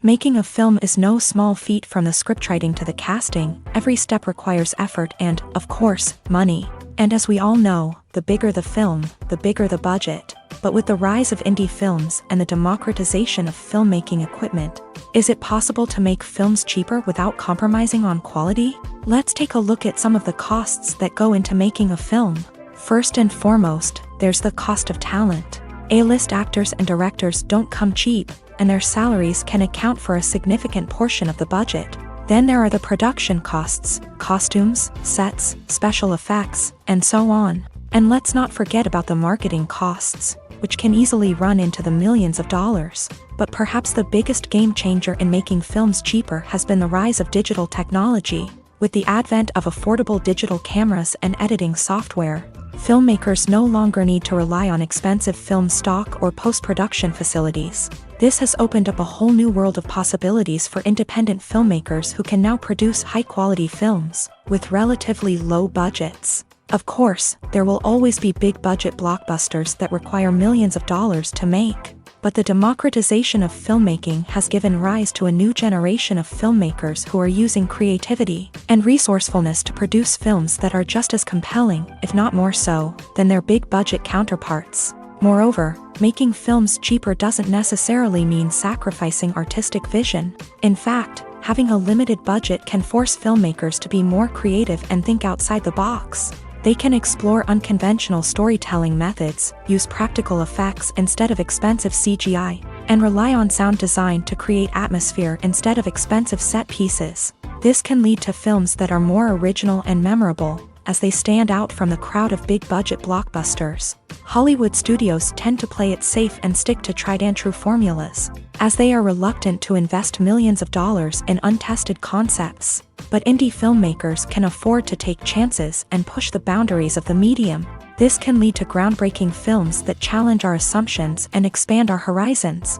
Making a film is no small feat. From the scriptwriting to the casting, every step requires effort and, of course, money. And as we all know, the bigger the film, the bigger the budget. But with the rise of indie films and the democratization of filmmaking equipment, is it possible to make films cheaper without compromising on quality? Let's take a look at some of the costs that go into making a film. First and foremost, there's the cost of talent. A-list actors and directors don't come cheap, and their salaries can account for a significant portion of the budget. Then there are the production costs, costumes, sets, special effects, and so on. And let's not forget about the marketing costs, which can easily run into the millions of dollars. But perhaps the biggest game changer in making films cheaper has been the rise of digital technology. With the advent of affordable digital cameras and editing software, filmmakers no longer need to rely on expensive film stock or post-production facilities. This has opened up a whole new world of possibilities for independent filmmakers who can now produce high-quality films with relatively low budgets. Of course, there will always be big-budget blockbusters that require millions of dollars to make. But the democratization of filmmaking has given rise to a new generation of filmmakers who are using creativity and resourcefulness to produce films that are just as compelling, if not more so, than their big-budget counterparts. Moreover, making films cheaper doesn't necessarily mean sacrificing artistic vision. In fact, having a limited budget can force filmmakers to be more creative and think outside the box. They can explore unconventional storytelling methods, use practical effects instead of expensive CGI, and rely on sound design to create atmosphere instead of expensive set pieces. This can lead to films that are more original and memorable, as they stand out from the crowd of big-budget blockbusters. Hollywood studios tend to play it safe and stick to tried-and-true formulas, as they are reluctant to invest millions of dollars in untested concepts. But indie filmmakers can afford to take chances and push the boundaries of the medium. This can lead to groundbreaking films that challenge our assumptions and expand our horizons.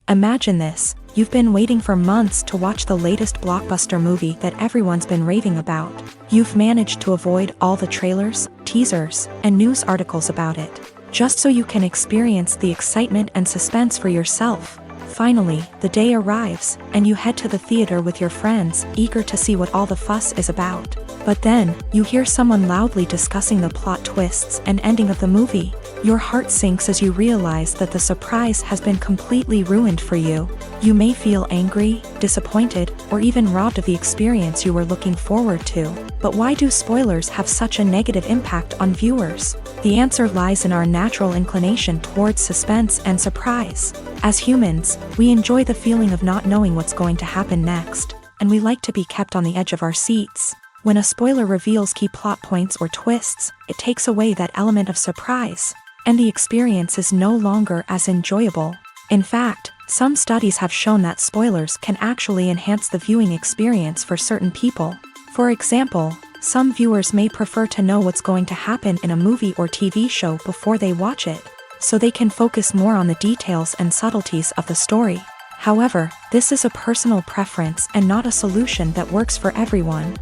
Imagine this. You've been waiting for months to watch the latest blockbuster movie that everyone's been raving about. You've managed to avoid all the trailers, teasers, and news articles about it, just so you can experience the excitement and suspense for yourself. Finally, the day arrives, and you head to the theater with your friends, eager to see what all the fuss is about. But then, you hear someone loudly discussing the plot twists and ending of the movie. Your heart sinks as you realize that the surprise has been completely ruined for you. You may feel angry, disappointed, or even robbed of the experience you were looking forward to. But why do spoilers have such a negative impact on viewers? The answer lies in our natural inclination towards suspense and surprise. As humans, we enjoy the feeling of not knowing what's going to happen next, and we like to be kept on the edge of our seats. When a spoiler reveals key plot points or twists, it takes away that element of surprise, and the experience is no longer as enjoyable. In fact, some studies have shown that spoilers can actually enhance the viewing experience for certain people. For example, some viewers may prefer to know what's going to happen in a movie or TV show before they watch it, so they can focus more on the details and subtleties of the story. However, this is a personal preference and not a solution that works for everyone.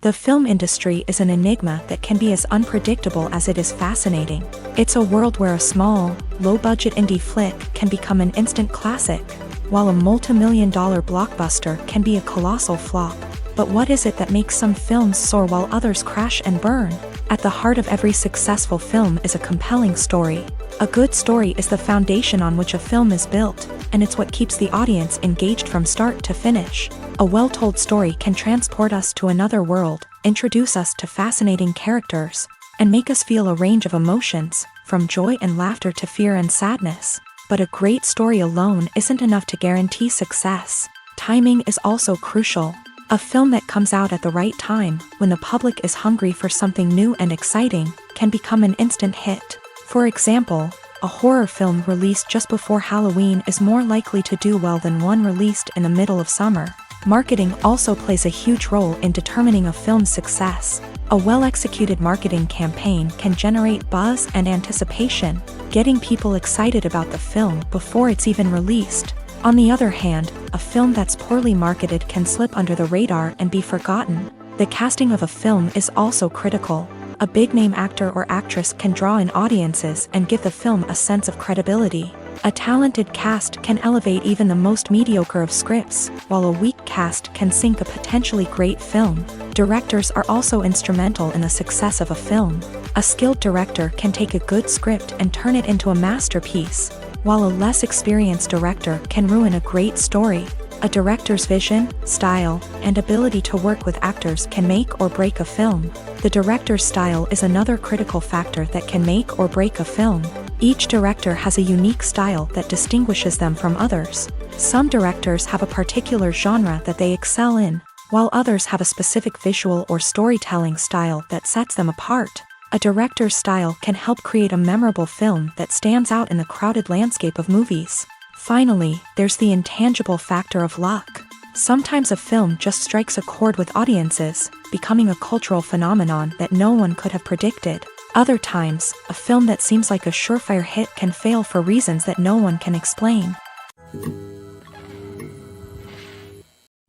The film industry is an enigma that can be as unpredictable as it is fascinating. It's a world where a small, low-budget indie flick can become an instant classic, while a multi-million-dollar blockbuster can be a colossal flop. But what is it that makes some films soar while others crash and burn? At the heart of every successful film is a compelling story. A good story is the foundation on which a film is built, and it's what keeps the audience engaged from start to finish. A well-told story can transport us to another world, introduce us to fascinating characters, and make us feel a range of emotions, from joy and laughter to fear and sadness. But a great story alone isn't enough to guarantee success. Timing is also crucial. A film that comes out at the right time, when the public is hungry for something new and exciting, can become an instant hit. For example, a horror film released just before Halloween is more likely to do well than one released in the middle of summer. Marketing also plays a huge role in determining a film's success. A well-executed marketing campaign can generate buzz and anticipation, getting people excited about the film before it's even released. On the other hand, a film that's poorly marketed can slip under the radar and be forgotten. The casting of a film is also critical. A big-name actor or actress can draw in audiences and give the film a sense of credibility. A talented cast can elevate even the most mediocre of scripts, while a weak cast can sink a potentially great film. Directors are also instrumental in the success of a film. A skilled director can take a good script and turn it into a masterpiece, while a less experienced director can ruin a great story. A director's vision, style, and ability to work with actors can make or break a film. The director's style is another critical factor that can make or break a film. Each director has a unique style that distinguishes them from others. Some directors have a particular genre that they excel in, while others have a specific visual or storytelling style that sets them apart. A director's style can help create a memorable film that stands out in the crowded landscape of movies. Finally, there's the intangible factor of luck. Sometimes a film just strikes a chord with audiences, becoming a cultural phenomenon that no one could have predicted. Other times, a film that seems like a surefire hit can fail for reasons that no one can explain.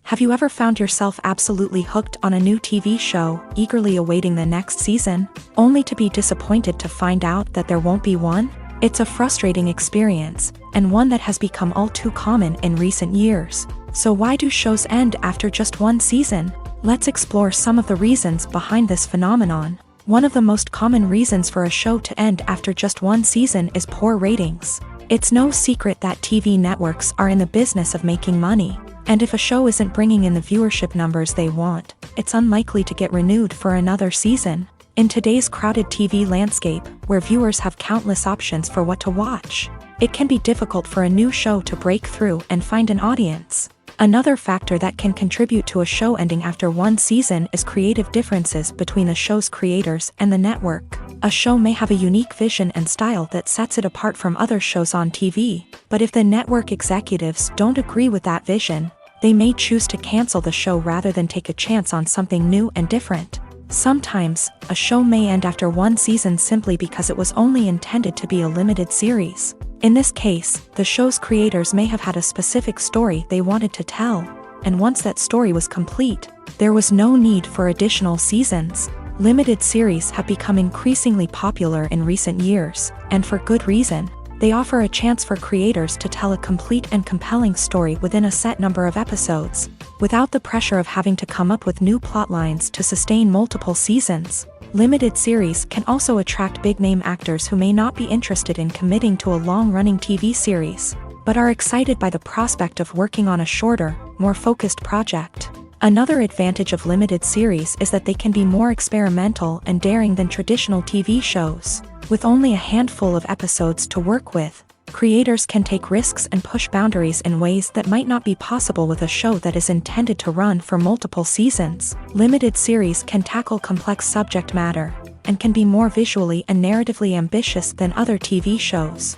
Have you ever found yourself absolutely hooked on a new TV show, eagerly awaiting the next season, only to be disappointed to find out that there won't be one? It's a frustrating experience, and one that has become all too common in recent years. So why do shows end after just one season? Let's explore some of the reasons behind this phenomenon. One of the most common reasons for a show to end after just one season is poor ratings. It's no secret that TV networks are in the business of making money, and if a show isn't bringing in the viewership numbers they want, it's unlikely to get renewed for another season. In today's crowded TV landscape, where viewers have countless options for what to watch, it can be difficult for a new show to break through and find an audience. Another factor that can contribute to a show ending after one season is creative differences between the show's creators and the network. A show may have a unique vision and style that sets it apart from other shows on TV, but if the network executives don't agree with that vision, they may choose to cancel the show rather than take a chance on something new and different. Sometimes, a show may end after one season simply because it was only intended to be a limited series. In this case, the show's creators may have had a specific story they wanted to tell, and once that story was complete, there was no need for additional seasons. Limited series have become increasingly popular in recent years, and for good reason. They offer a chance for creators to tell a complete and compelling story within a set number of episodes, without the pressure of having to come up with new plotlines to sustain multiple seasons. Limited series can also attract big-name actors who may not be interested in committing to a long-running TV series, but are excited by the prospect of working on a shorter, more focused project. Another advantage of limited series is that they can be more experimental and daring than traditional TV shows. With only a handful of episodes to work with, creators can take risks and push boundaries in ways that might not be possible with a show that is intended to run for multiple seasons. Limited series can tackle complex subject matter, and can be more visually and narratively ambitious than other TV shows.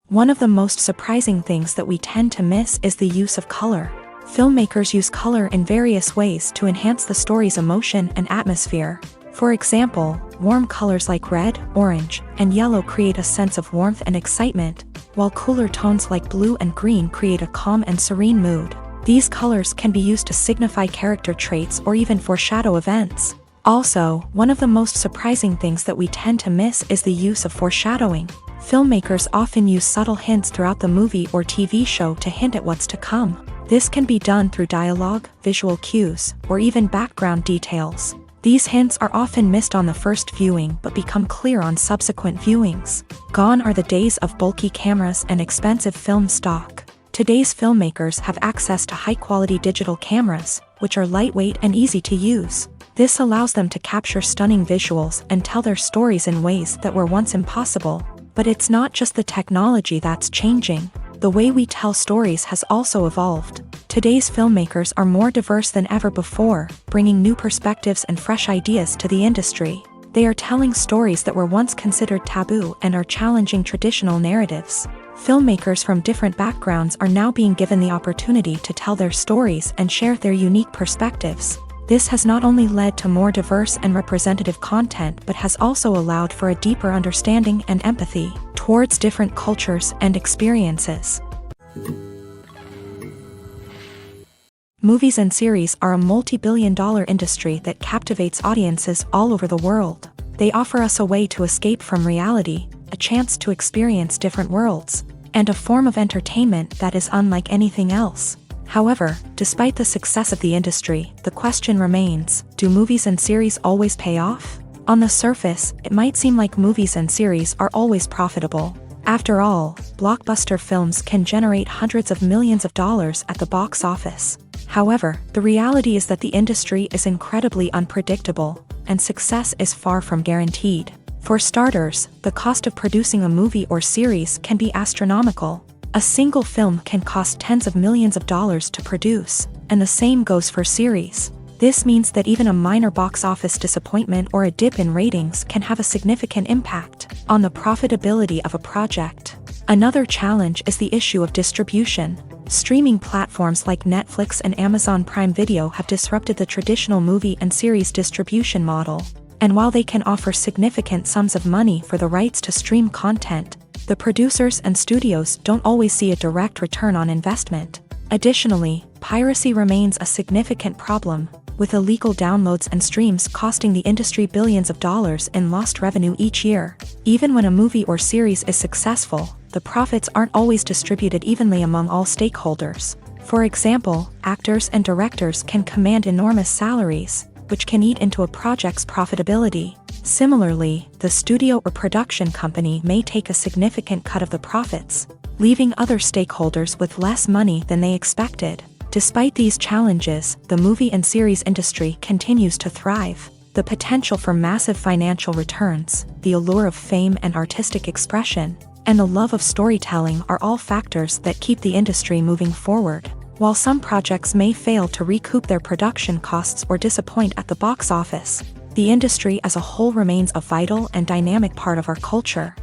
One of the most surprising things that we tend to miss is the use of color. Filmmakers use color in various ways to enhance the story's emotion and atmosphere. For example, warm colors like red, orange, and yellow create a sense of warmth and excitement, while cooler tones like blue and green create a calm and serene mood. These colors can be used to signify character traits or even foreshadow events. Also, one of the most surprising things that we tend to miss is the use of foreshadowing. Filmmakers often use subtle hints throughout the movie or TV show to hint at what's to come. This can be done through dialogue, visual cues, or even background details. These hints are often missed on the first viewing but become clear on subsequent viewings. Gone are the days of bulky cameras and expensive film stock. Today's filmmakers have access to high-quality digital cameras, which are lightweight and easy to use. This allows them to capture stunning visuals and tell their stories in ways that were once impossible. But it's not just the technology that's changing. The way we tell stories has also evolved. Today's filmmakers are more diverse than ever before, bringing new perspectives and fresh ideas to the industry. They are telling stories that were once considered taboo and are challenging traditional narratives. Filmmakers from different backgrounds are now being given the opportunity to tell their stories and share their unique perspectives. This has not only led to more diverse and representative content but has also allowed for a deeper understanding and empathy towards different cultures and experiences. Movies and series are a multi-billion-dollar industry that captivates audiences all over the world. They offer us a way to escape from reality, a chance to experience different worlds, and a form of entertainment that is unlike anything else. However, despite the success of the industry, the question remains, do movies and series always pay off? On the surface, it might seem like movies and series are always profitable. After all, blockbuster films can generate hundreds of millions of dollars at the box office. However, the reality is that the industry is incredibly unpredictable, and success is far from guaranteed. For starters, the cost of producing a movie or series can be astronomical. A single film can cost tens of millions of dollars to produce, and the same goes for series. This means that even a minor box office disappointment or a dip in ratings can have a significant impact on the profitability of a project. Another challenge is the issue of distribution. Streaming platforms like Netflix and Amazon Prime Video have disrupted the traditional movie and series distribution model. And while they can offer significant sums of money for the rights to stream content, the producers and studios don't always see a direct return on investment. Additionally, piracy remains a significant problem, with illegal downloads and streams costing the industry billions of dollars in lost revenue each year. Even when a movie or series is successful, the profits aren't always distributed evenly among all stakeholders. For example, actors and directors can command enormous salaries, which can eat into a project's profitability. Similarly, the studio or production company may take a significant cut of the profits, leaving other stakeholders with less money than they expected. Despite these challenges, the movie and series industry continues to thrive. The potential for massive financial returns, the allure of fame and artistic expression, and the love of storytelling are all factors that keep the industry moving forward. While some projects may fail to recoup their production costs or disappoint at the box office, the industry as a whole remains a vital and dynamic part of our culture.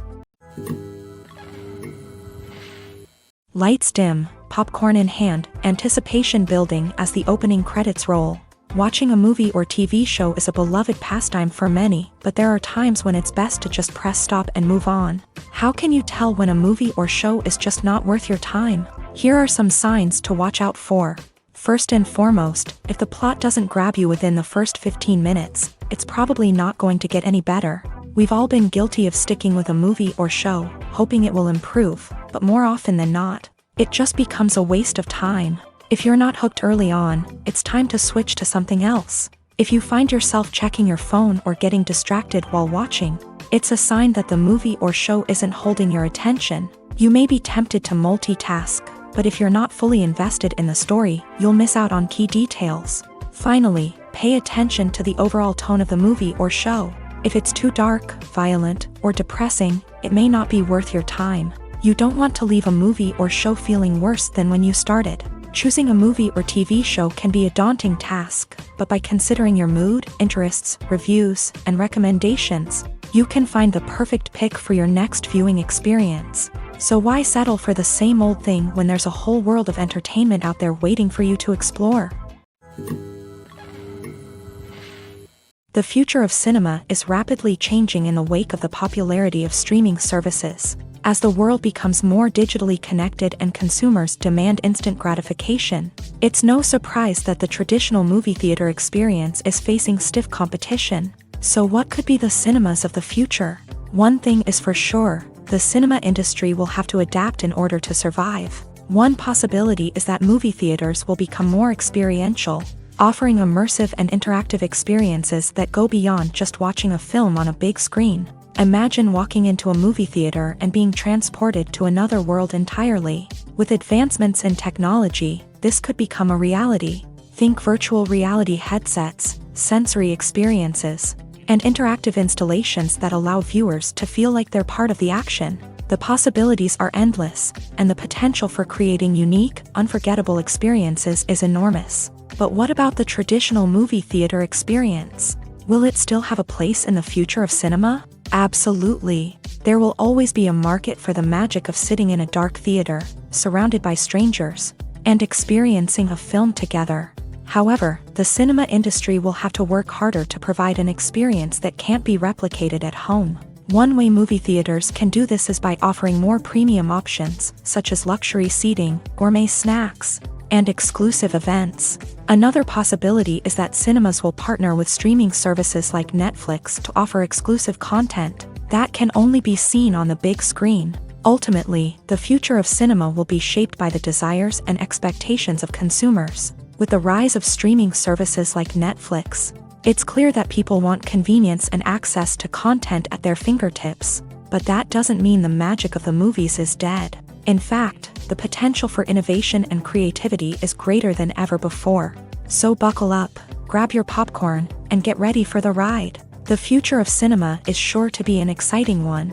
Lights dim, popcorn in hand, anticipation building as the opening credits roll. Watching a movie or TV show is a beloved pastime for many, but there are times when it's best to just press stop and move on. How can you tell when a movie or show is just not worth your time? Here are some signs to watch out for. First and foremost, if the plot doesn't grab you within the first 15 minutes, it's probably not going to get any better. We've all been guilty of sticking with a movie or show, hoping it will improve, but more often than not, it just becomes a waste of time. If you're not hooked early on, it's time to switch to something else. If you find yourself checking your phone or getting distracted while watching, it's a sign that the movie or show isn't holding your attention. You may be tempted to multitask, but if you're not fully invested in the story, you'll miss out on key details. Finally, pay attention to the overall tone of the movie or show. If it's too dark, violent, or depressing, it may not be worth your time. You don't want to leave a movie or show feeling worse than when you started. Choosing a movie or TV show can be a daunting task, but by considering your mood, interests, reviews, and recommendations, you can find the perfect pick for your next viewing experience. So why settle for the same old thing when there's a whole world of entertainment out there waiting for you to explore? The future of cinema is rapidly changing in the wake of the popularity of streaming services. As the world becomes more digitally connected and consumers demand instant gratification, it's no surprise that the traditional movie theater experience is facing stiff competition. So what could be the cinemas of the future? One thing is for sure, the cinema industry will have to adapt in order to survive. One possibility is that movie theaters will become more experiential, offering immersive and interactive experiences that go beyond just watching a film on a big screen. Imagine walking into a movie theater and being transported to another world entirely. With advancements in technology, this could become a reality. Think virtual reality headsets, sensory experiences, and interactive installations that allow viewers to feel like they're part of the action. The possibilities are endless, and the potential for creating unique, unforgettable experiences is enormous. But what about the traditional movie theater experience? Will it still have a place in the future of cinema? Absolutely. There will always be a market for the magic of sitting in a dark theater, surrounded by strangers, and experiencing a film together. However, the cinema industry will have to work harder to provide an experience that can't be replicated at home. One way movie theaters can do this is by offering more premium options, such as luxury seating, gourmet snacks, and exclusive events. Another possibility is that cinemas will partner with streaming services like Netflix to offer exclusive content that can only be seen on the big screen. Ultimately, the future of cinema will be shaped by the desires and expectations of consumers. With the rise of streaming services like Netflix, it's clear that people want convenience and access to content at their fingertips. But that doesn't mean the magic of the movies is dead. In fact, the potential for innovation and creativity is greater than ever before. So buckle up, grab your popcorn, and get ready for the ride. The future of cinema is sure to be an exciting one.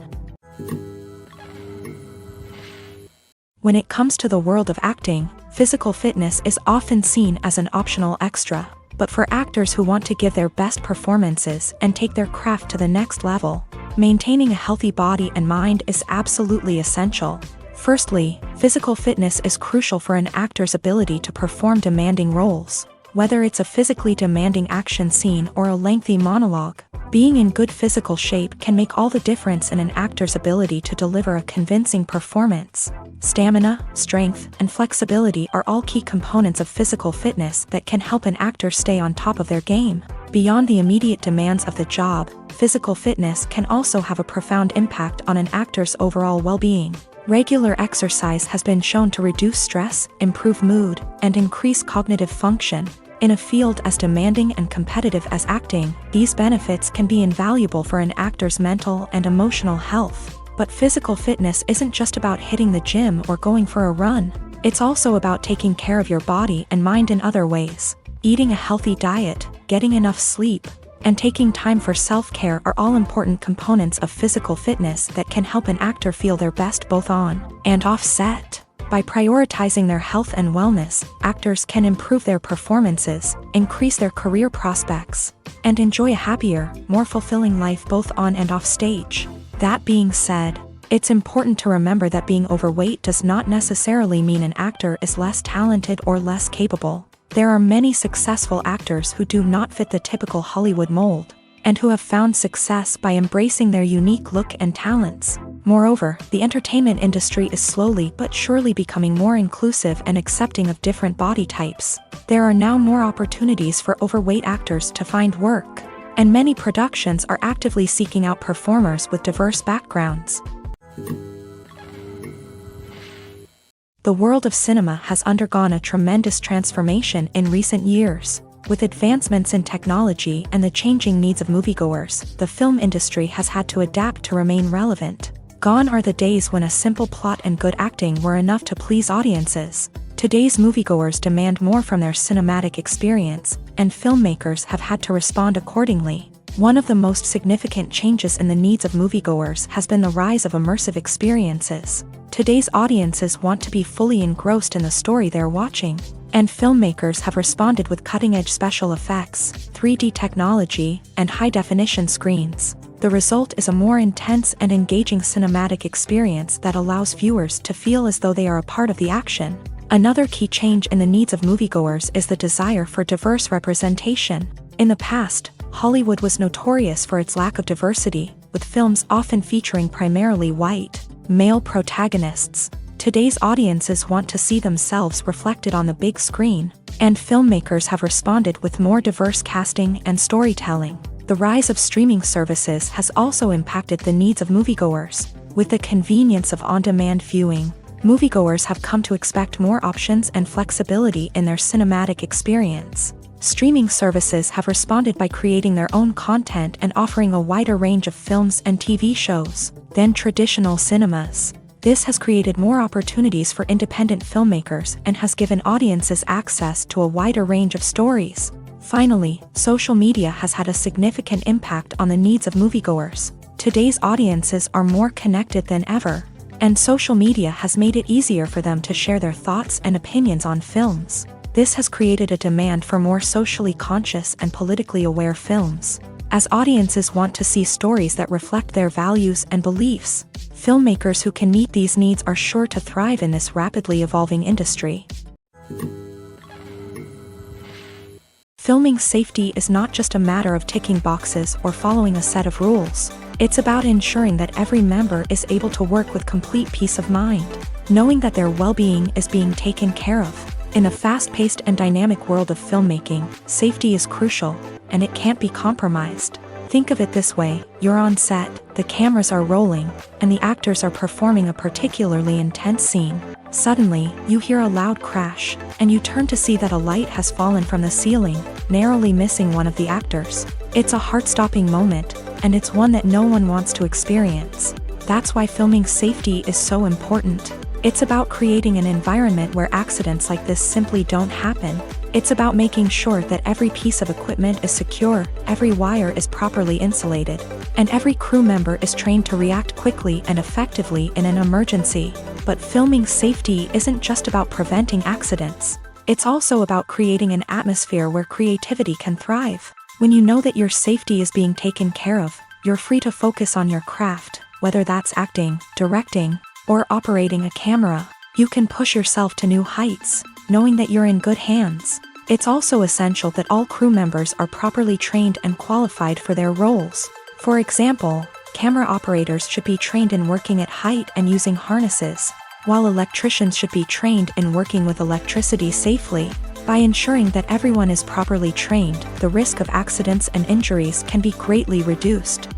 When it comes to the world of acting, physical fitness is often seen as an optional extra. But for actors who want to give their best performances and take their craft to the next level, maintaining a healthy body and mind is absolutely essential. Firstly, physical fitness is crucial for an actor's ability to perform demanding roles. Whether it's a physically demanding action scene or a lengthy monologue, being in good physical shape can make all the difference in an actor's ability to deliver a convincing performance. Stamina, strength, and flexibility are all key components of physical fitness that can help an actor stay on top of their game. Beyond the immediate demands of the job, physical fitness can also have a profound impact on an actor's overall well-being. Regular exercise has been shown to reduce stress, improve mood, and increase cognitive function. In a field as demanding and competitive as acting, these benefits can be invaluable for an actor's mental and emotional health. But physical fitness isn't just about hitting the gym or going for a run. It's also about taking care of your body and mind in other ways. Eating a healthy diet, getting enough sleep, and taking time for self-care are all important components of physical fitness that can help an actor feel their best both on and off set. By prioritizing their health and wellness, actors can improve their performances, increase their career prospects, and enjoy a happier, more fulfilling life both on and off stage. That being said, it's important to remember that being overweight does not necessarily mean an actor is less talented or less capable. There are many successful actors who do not fit the typical Hollywood mold, and who have found success by embracing their unique look and talents. Moreover, the entertainment industry is slowly but surely becoming more inclusive and accepting of different body types. There are now more opportunities for overweight actors to find work. and many productions are actively seeking out performers with diverse backgrounds. The world of cinema has undergone a tremendous transformation in recent years. With advancements in technology and the changing needs of moviegoers, the film industry has had to adapt to remain relevant. Gone are the days when a simple plot and good acting were enough to please audiences. Today's moviegoers demand more from their cinematic experience, and filmmakers have had to respond accordingly. One of the most significant changes in the needs of moviegoers has been the rise of immersive experiences. Today's audiences want to be fully engrossed in the story they're watching, and filmmakers have responded with cutting-edge special effects, 3D technology, and high-definition screens. The result is a more intense and engaging cinematic experience that allows viewers to feel as though they are a part of the action. Another key change in the needs of moviegoers is the desire for diverse representation. In the past, Hollywood was notorious for its lack of diversity, with films often featuring primarily white, male protagonists. Today's audiences want to see themselves reflected on the big screen, and filmmakers have responded with more diverse casting and storytelling. The rise of streaming services has also impacted the needs of moviegoers. With the convenience of on-demand viewing, moviegoers have come to expect more options and flexibility in their cinematic experience. Streaming services have responded by creating their own content and offering a wider range of films and TV shows than traditional cinemas. This has created more opportunities for independent filmmakers and has given audiences access to a wider range of stories. Finally, social media has had a significant impact on the needs of moviegoers. Today's audiences are more connected than ever, and social media has made it easier for them to share their thoughts and opinions on films. This has created a demand for more socially conscious and politically aware films. As audiences want to see stories that reflect their values and beliefs, filmmakers who can meet these needs are sure to thrive in this rapidly evolving industry. Filming safety is not just a matter of ticking boxes or following a set of rules. It's about ensuring that every member is able to work with complete peace of mind, knowing that their well-being is being taken care of. In a fast-paced and dynamic world of filmmaking, safety is crucial, and it can't be compromised. Think of it this way: you're on set, the cameras are rolling, and the actors are performing a particularly intense scene. Suddenly, you hear a loud crash, and you turn to see that a light has fallen from the ceiling, narrowly missing one of the actors. It's a heart-stopping moment, and it's one that no one wants to experience. That's why filming safety is so important. It's about creating an environment where accidents like this simply don't happen. It's about making sure that every piece of equipment is secure, every wire is properly insulated, and every crew member is trained to react quickly and effectively in an emergency. But filming safety isn't just about preventing accidents. It's also about creating an atmosphere where creativity can thrive. When you know that your safety is being taken care of, you're free to focus on your craft, whether that's acting, directing, or operating a camera. You can push yourself to new heights, knowing that you're in good hands. It's also essential that all crew members are properly trained and qualified for their roles. For example, camera operators should be trained in working at height and using harnesses, while electricians should be trained in working with electricity safely. By ensuring that everyone is properly trained, the risk of accidents and injuries can be greatly reduced.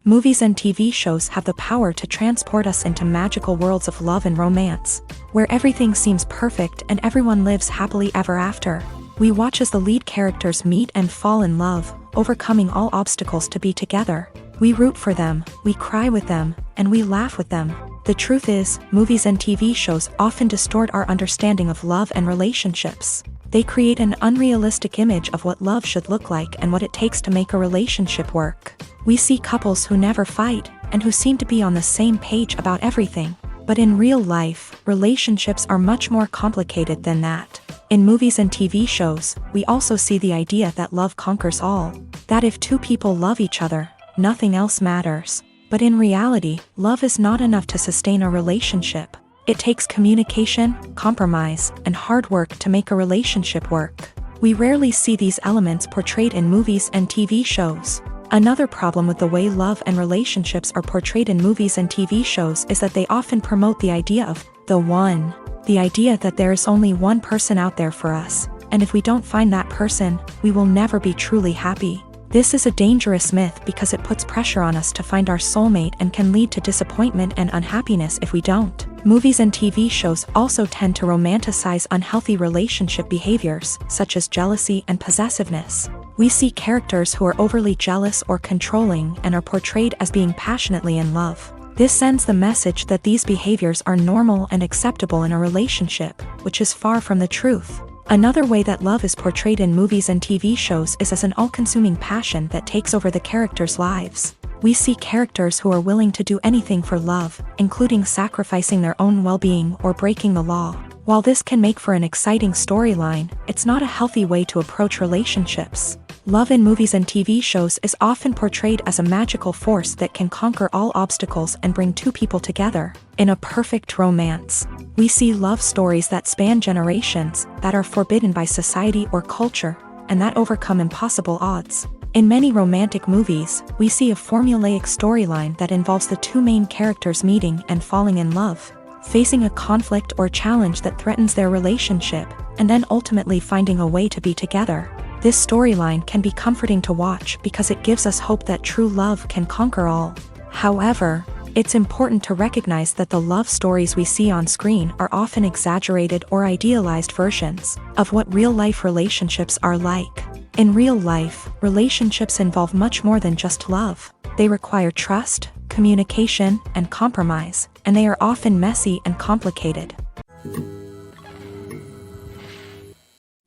Movies and TV shows have the power to transport us into magical worlds of love and romance, where everything seems perfect and everyone lives happily ever after. We watch as the lead characters meet and fall in love, overcoming all obstacles to be together. We root for them, we cry with them, and we laugh with them. The truth is, movies and TV shows often distort our understanding of love and relationships. They create an unrealistic image of what love should look like and what it takes to make a relationship work. We see couples who never fight, and who seem to be on the same page about everything. But in real life, relationships are much more complicated than that. In movies and TV shows, we also see the idea that love conquers all. That if two people love each other, nothing else matters. But in reality, love is not enough to sustain a relationship. It takes communication, compromise, and hard work to make a relationship work. We rarely see these elements portrayed in movies and TV shows. Another problem with the way love and relationships are portrayed in movies and TV shows is that they often promote the idea of the one. The idea that there is only one person out there for us, and if we don't find that person, we will never be truly happy. This is a dangerous myth because it puts pressure on us to find our soulmate and can lead to disappointment and unhappiness if we don't. Movies and TV shows also tend to romanticize unhealthy relationship behaviors, such as jealousy and possessiveness. We see characters who are overly jealous or controlling and are portrayed as being passionately in love. This sends the message that these behaviors are normal and acceptable in a relationship, which is far from the truth. Another way that love is portrayed in movies and TV shows is as an all-consuming passion that takes over the characters' lives. We see characters who are willing to do anything for love, including sacrificing their own well-being or breaking the law. While this can make for an exciting storyline, it's not a healthy way to approach relationships. Love in movies and TV shows is often portrayed as a magical force that can conquer all obstacles and bring two people together. In a perfect romance, we see love stories that span generations, that are forbidden by society or culture, and that overcome impossible odds. In many romantic movies, we see a formulaic storyline that involves the two main characters meeting and falling in love, facing a conflict or challenge that threatens their relationship, and then ultimately finding a way to be together. This storyline can be comforting to watch because it gives us hope that true love can conquer all. However, it's important to recognize that the love stories we see on screen are often exaggerated or idealized versions of what real-life relationships are like. In real life, relationships involve much more than just love. They require trust, communication, and compromise, and they are often messy and complicated.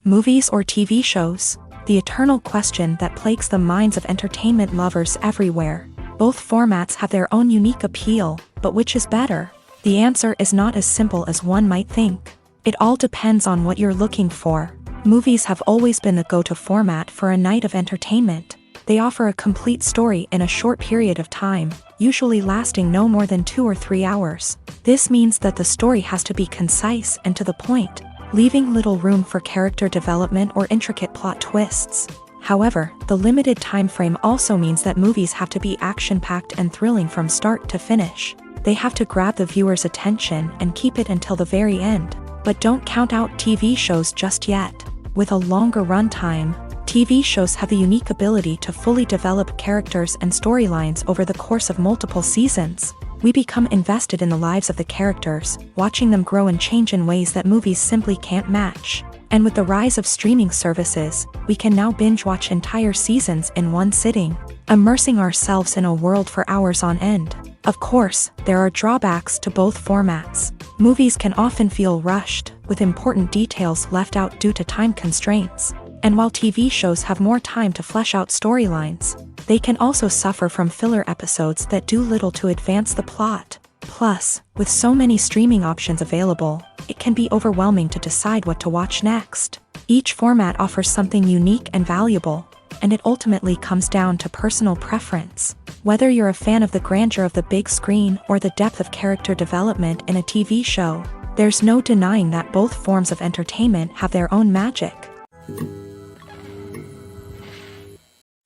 Movies or TV shows? The eternal question that plagues the minds of entertainment lovers everywhere. Both formats have their own unique appeal, but which is better? The answer is not as simple as one might think. It all depends on what you're looking for. Movies have always been the go-to format for a night of entertainment. They offer a complete story in a short period of time, usually lasting no more than 2 or 3 hours. This means that the story has to be concise and to the point, leaving little room for character development or intricate plot twists. However, the limited time frame also means that movies have to be action-packed and thrilling from start to finish. They have to grab the viewer's attention and keep it until the very end. But don't count out TV shows just yet. With a longer runtime, TV shows have the unique ability to fully develop characters and storylines over the course of multiple seasons. We become invested in the lives of the characters, watching them grow and change in ways that movies simply can't match. And with the rise of streaming services, we can now binge-watch entire seasons in one sitting, immersing ourselves in a world for hours on end. Of course, there are drawbacks to both formats. Movies can often feel rushed, with important details left out due to time constraints. And while TV shows have more time to flesh out storylines, they can also suffer from filler episodes that do little to advance the plot. Plus, with so many streaming options available, it can be overwhelming to decide what to watch next. Each format offers something unique and valuable, and it ultimately comes down to personal preference. Whether you're a fan of the grandeur of the big screen or the depth of character development in a TV show, there's no denying that both forms of entertainment have their own magic.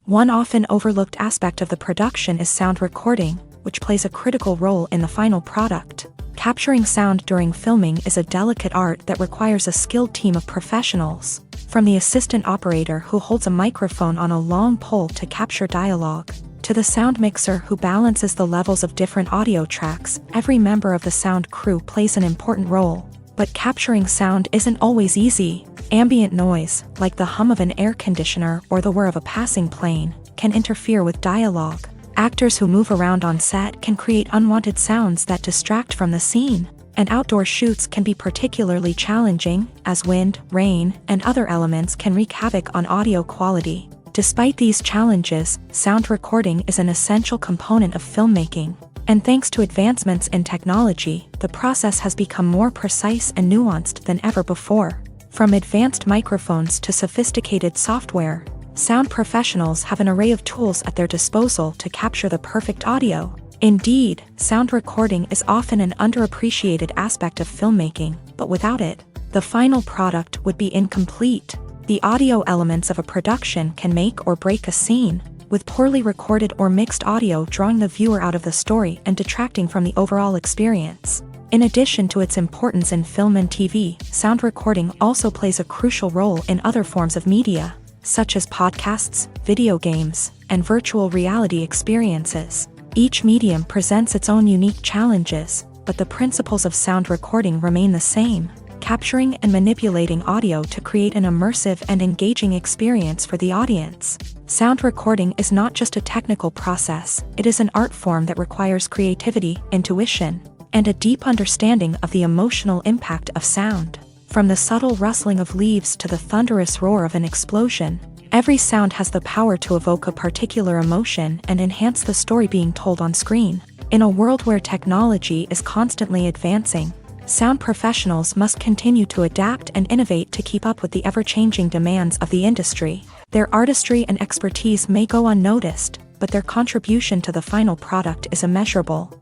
One often overlooked aspect of the production is sound recording, which plays a critical role in the final product. Capturing sound during filming is a delicate art that requires a skilled team of professionals. From the assistant operator who holds a microphone on a long pole to capture dialogue, to the sound mixer who balances the levels of different audio tracks, every member of the sound crew plays an important role. But capturing sound isn't always easy. Ambient noise, like the hum of an air conditioner or the whir of a passing plane, can interfere with dialogue. Actors who move around on set can create unwanted sounds that distract from the scene. And outdoor shoots can be particularly challenging, as wind, rain, and other elements can wreak havoc on audio quality. Despite these challenges, sound recording is an essential component of filmmaking. And thanks to advancements in technology, the process has become more precise and nuanced than ever before. From advanced microphones to sophisticated software, sound professionals have an array of tools at their disposal to capture the perfect audio. Indeed, sound recording is often an underappreciated aspect of filmmaking, but without it, the final product would be incomplete. The audio elements of a production can make or break a scene, with poorly recorded or mixed audio drawing the viewer out of the story and detracting from the overall experience. In addition to its importance in film and TV, sound recording also plays a crucial role in other forms of media, such as podcasts, video games, and virtual reality experiences. Each medium presents its own unique challenges, but the principles of sound recording remain the same, capturing and manipulating audio to create an immersive and engaging experience for the audience. Sound recording is not just a technical process, it is an art form that requires creativity, intuition, and a deep understanding of the emotional impact of sound. From the subtle rustling of leaves to the thunderous roar of an explosion, every sound has the power to evoke a particular emotion and enhance the story being told on screen. In a world where technology is constantly advancing, sound professionals must continue to adapt and innovate to keep up with the ever-changing demands of the industry. Their artistry and expertise may go unnoticed, but their contribution to the final product is immeasurable.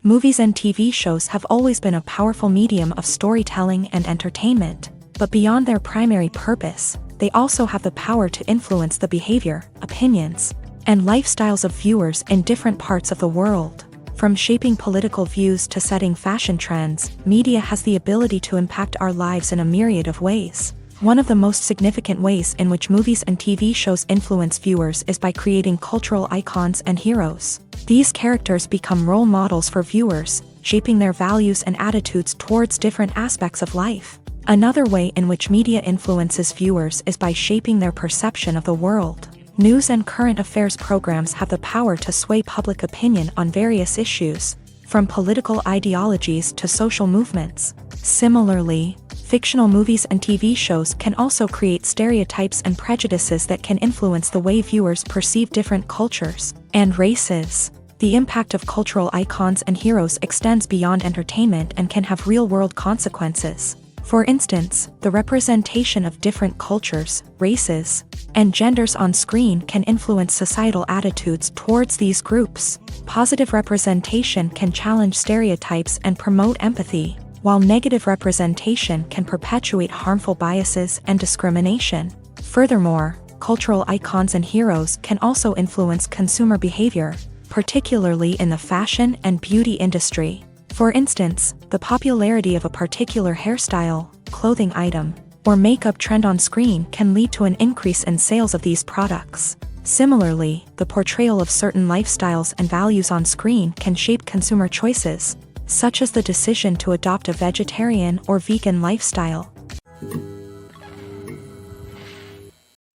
Movies and TV shows have always been a powerful medium of storytelling and entertainment, but beyond their primary purpose, they also have the power to influence the behavior, opinions, and lifestyles of viewers in different parts of the world. From shaping political views to setting fashion trends, media has the ability to impact our lives in a myriad of ways. One of the most significant ways in which movies and TV shows influence viewers is by creating cultural icons and heroes. These characters become role models for viewers, shaping their values and attitudes towards different aspects of life. Another way in which media influences viewers is by shaping their perception of the world. News and current affairs programs have the power to sway public opinion on various issues, from political ideologies to social movements. Similarly, fictional movies and TV shows can also create stereotypes and prejudices that can influence the way viewers perceive different cultures and races. The impact of cultural icons and heroes extends beyond entertainment and can have real-world consequences. For instance, the representation of different cultures, races, and genders on screen can influence societal attitudes towards these groups. Positive representation can challenge stereotypes and promote empathy, while negative representation can perpetuate harmful biases and discrimination. Furthermore, cultural icons and heroes can also influence consumer behavior, particularly in the fashion and beauty industry. For instance, the popularity of a particular hairstyle, clothing item, or makeup trend on screen can lead to an increase in sales of these products. Similarly, the portrayal of certain lifestyles and values on screen can shape consumer choices, such as the decision to adopt a vegetarian or vegan lifestyle.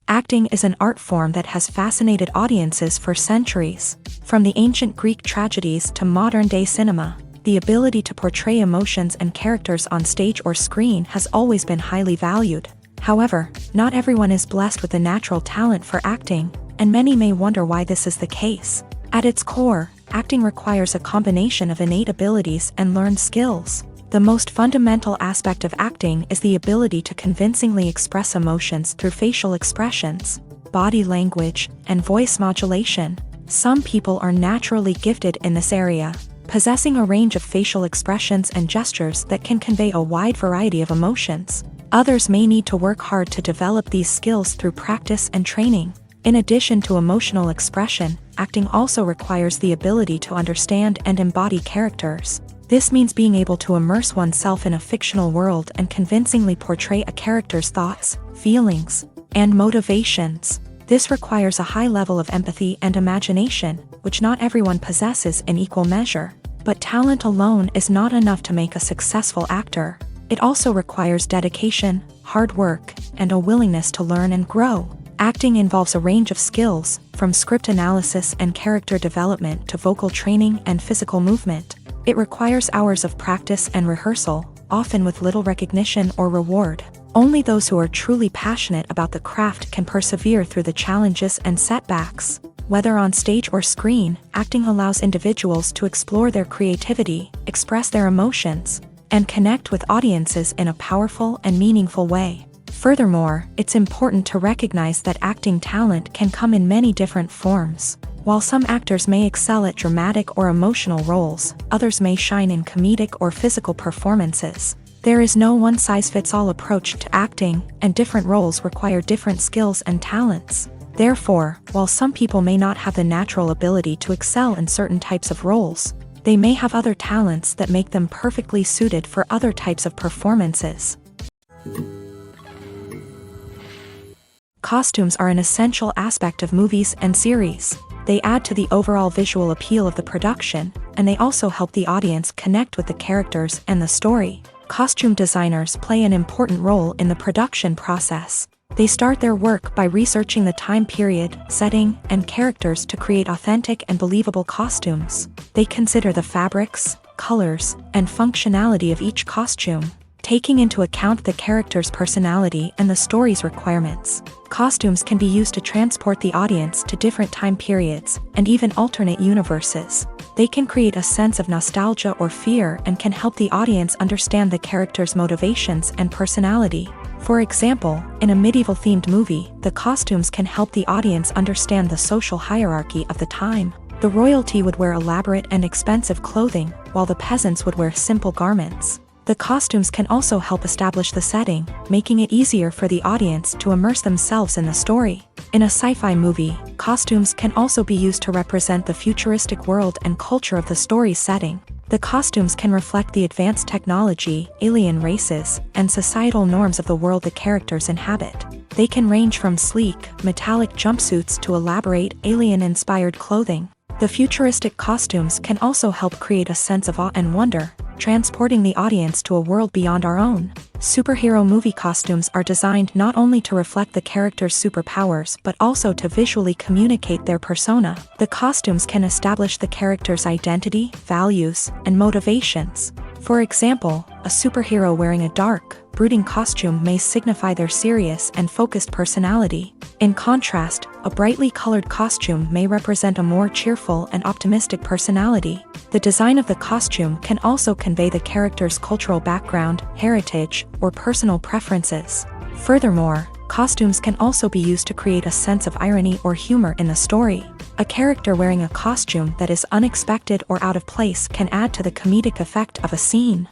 Acting is an art form that has fascinated audiences for centuries. From the ancient Greek tragedies to modern-day cinema, the ability to portray emotions and characters on stage or screen has always been highly valued. However, not everyone is blessed with a natural talent for acting, and many may wonder why this is the case. At its core, acting requires a combination of innate abilities and learned skills. The most fundamental aspect of acting is the ability to convincingly express emotions through facial expressions, body language, and voice modulation. Some people are naturally gifted in this area, possessing a range of facial expressions and gestures that can convey a wide variety of emotions. Others may need to work hard to develop these skills through practice and training. In addition to emotional expression, acting also requires the ability to understand and embody characters. This means being able to immerse oneself in a fictional world and convincingly portray a character's thoughts, feelings, and motivations. This requires a high level of empathy and imagination, which not everyone possesses in equal measure. But talent alone is not enough to make a successful actor. It also requires dedication, hard work, and a willingness to learn and grow. Acting involves a range of skills, from script analysis and character development to vocal training and physical movement. It requires hours of practice and rehearsal, often with little recognition or reward. Only those who are truly passionate about the craft can persevere through the challenges and setbacks. Whether on stage or screen, acting allows individuals to explore their creativity, express their emotions, and connect with audiences in a powerful and meaningful way. Furthermore, it's important to recognize that acting talent can come in many different forms. While some actors may excel at dramatic or emotional roles, others may shine in comedic or physical performances. There is no one-size-fits-all approach to acting, and different roles require different skills and talents. Therefore, while some people may not have the natural ability to excel in certain types of roles, they may have other talents that make them perfectly suited for other types of performances. Costumes are an essential aspect of movies and series. They add to the overall visual appeal of the production, and they also help the audience connect with the characters and the story. Costume designers play an important role in the production process. They start their work by researching the time period, setting, and characters to create authentic and believable costumes. They consider the fabrics, colors, and functionality of each costume, taking into account the character's personality and the story's requirements. Costumes can be used to transport the audience to different time periods and even alternate universes. They can create a sense of nostalgia or fear and can help the audience understand the character's motivations and personality. For example, in a medieval-themed movie, the costumes can help the audience understand the social hierarchy of the time. The royalty would wear elaborate and expensive clothing, while the peasants would wear simple garments. The costumes can also help establish the setting, making it easier for the audience to immerse themselves in the story. In a sci-fi movie, costumes can also be used to represent the futuristic world and culture of the story's setting. The costumes can reflect the advanced technology, alien races, and societal norms of the world the characters inhabit. They can range from sleek, metallic jumpsuits to elaborate, alien-inspired clothing. The futuristic costumes can also help create a sense of awe and wonder, transporting the audience to a world beyond our own. Superhero movie costumes are designed not only to reflect the character's superpowers but also to visually communicate their persona. The costumes can establish the character's identity, values, and motivations. For example, a superhero wearing a dark, brooding costume may signify their serious and focused personality. In contrast, a brightly colored costume may represent a more cheerful and optimistic personality. The design of the costume can also convey the character's cultural background, heritage, or personal preferences. Furthermore, costumes can also be used to create a sense of irony or humor in the story. A character wearing a costume that is unexpected or out of place can add to the comedic effect of a scene.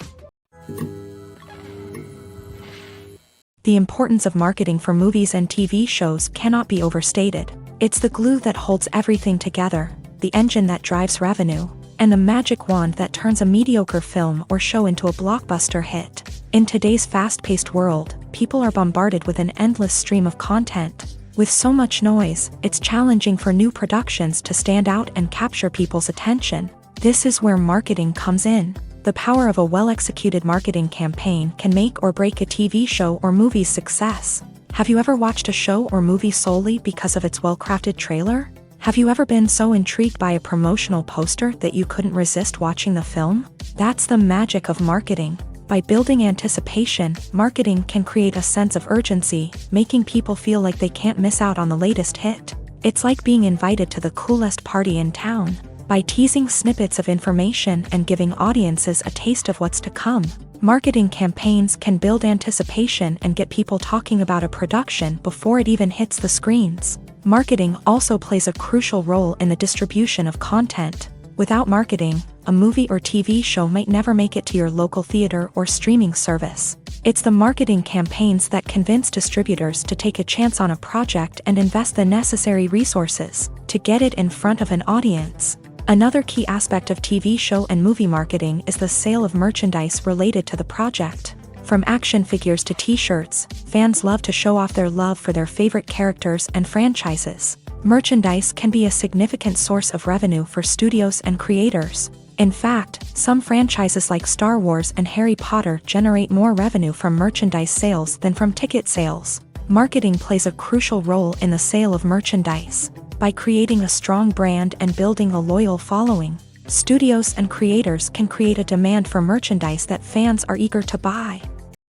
The importance of marketing for movies and TV shows cannot be overstated. It's the glue that holds everything together, the engine that drives revenue, and the magic wand that turns a mediocre film or show into a blockbuster hit. In today's fast-paced world, people are bombarded with an endless stream of content. With so much noise, it's challenging for new productions to stand out and capture people's attention. This is where marketing comes in. The power of a well-executed marketing campaign can make or break a TV show or movie's success. Have you ever watched a show or movie solely because of its well-crafted trailer? Have you ever been so intrigued by a promotional poster that you couldn't resist watching the film? That's the magic of marketing. By building anticipation, marketing can create a sense of urgency, making people feel like they can't miss out on the latest hit. It's like being invited to the coolest party in town. By teasing snippets of information and giving audiences a taste of what's to come, marketing campaigns can build anticipation and get people talking about a production before it even hits the screens. Marketing also plays a crucial role in the distribution of content. Without marketing, a movie or TV show might never make it to your local theater or streaming service. It's the marketing campaigns that convince distributors to take a chance on a project and invest the necessary resources to get it in front of an audience. Another key aspect of TV show and movie marketing is the sale of merchandise related to the project. From action figures to t-shirts, fans love to show off their love for their favorite characters and franchises. Merchandise can be a significant source of revenue for studios and creators. In fact, some franchises like Star Wars and Harry Potter generate more revenue from merchandise sales than from ticket sales. Marketing plays a crucial role in the sale of merchandise. By creating a strong brand and building a loyal following, studios and creators can create a demand for merchandise that fans are eager to buy.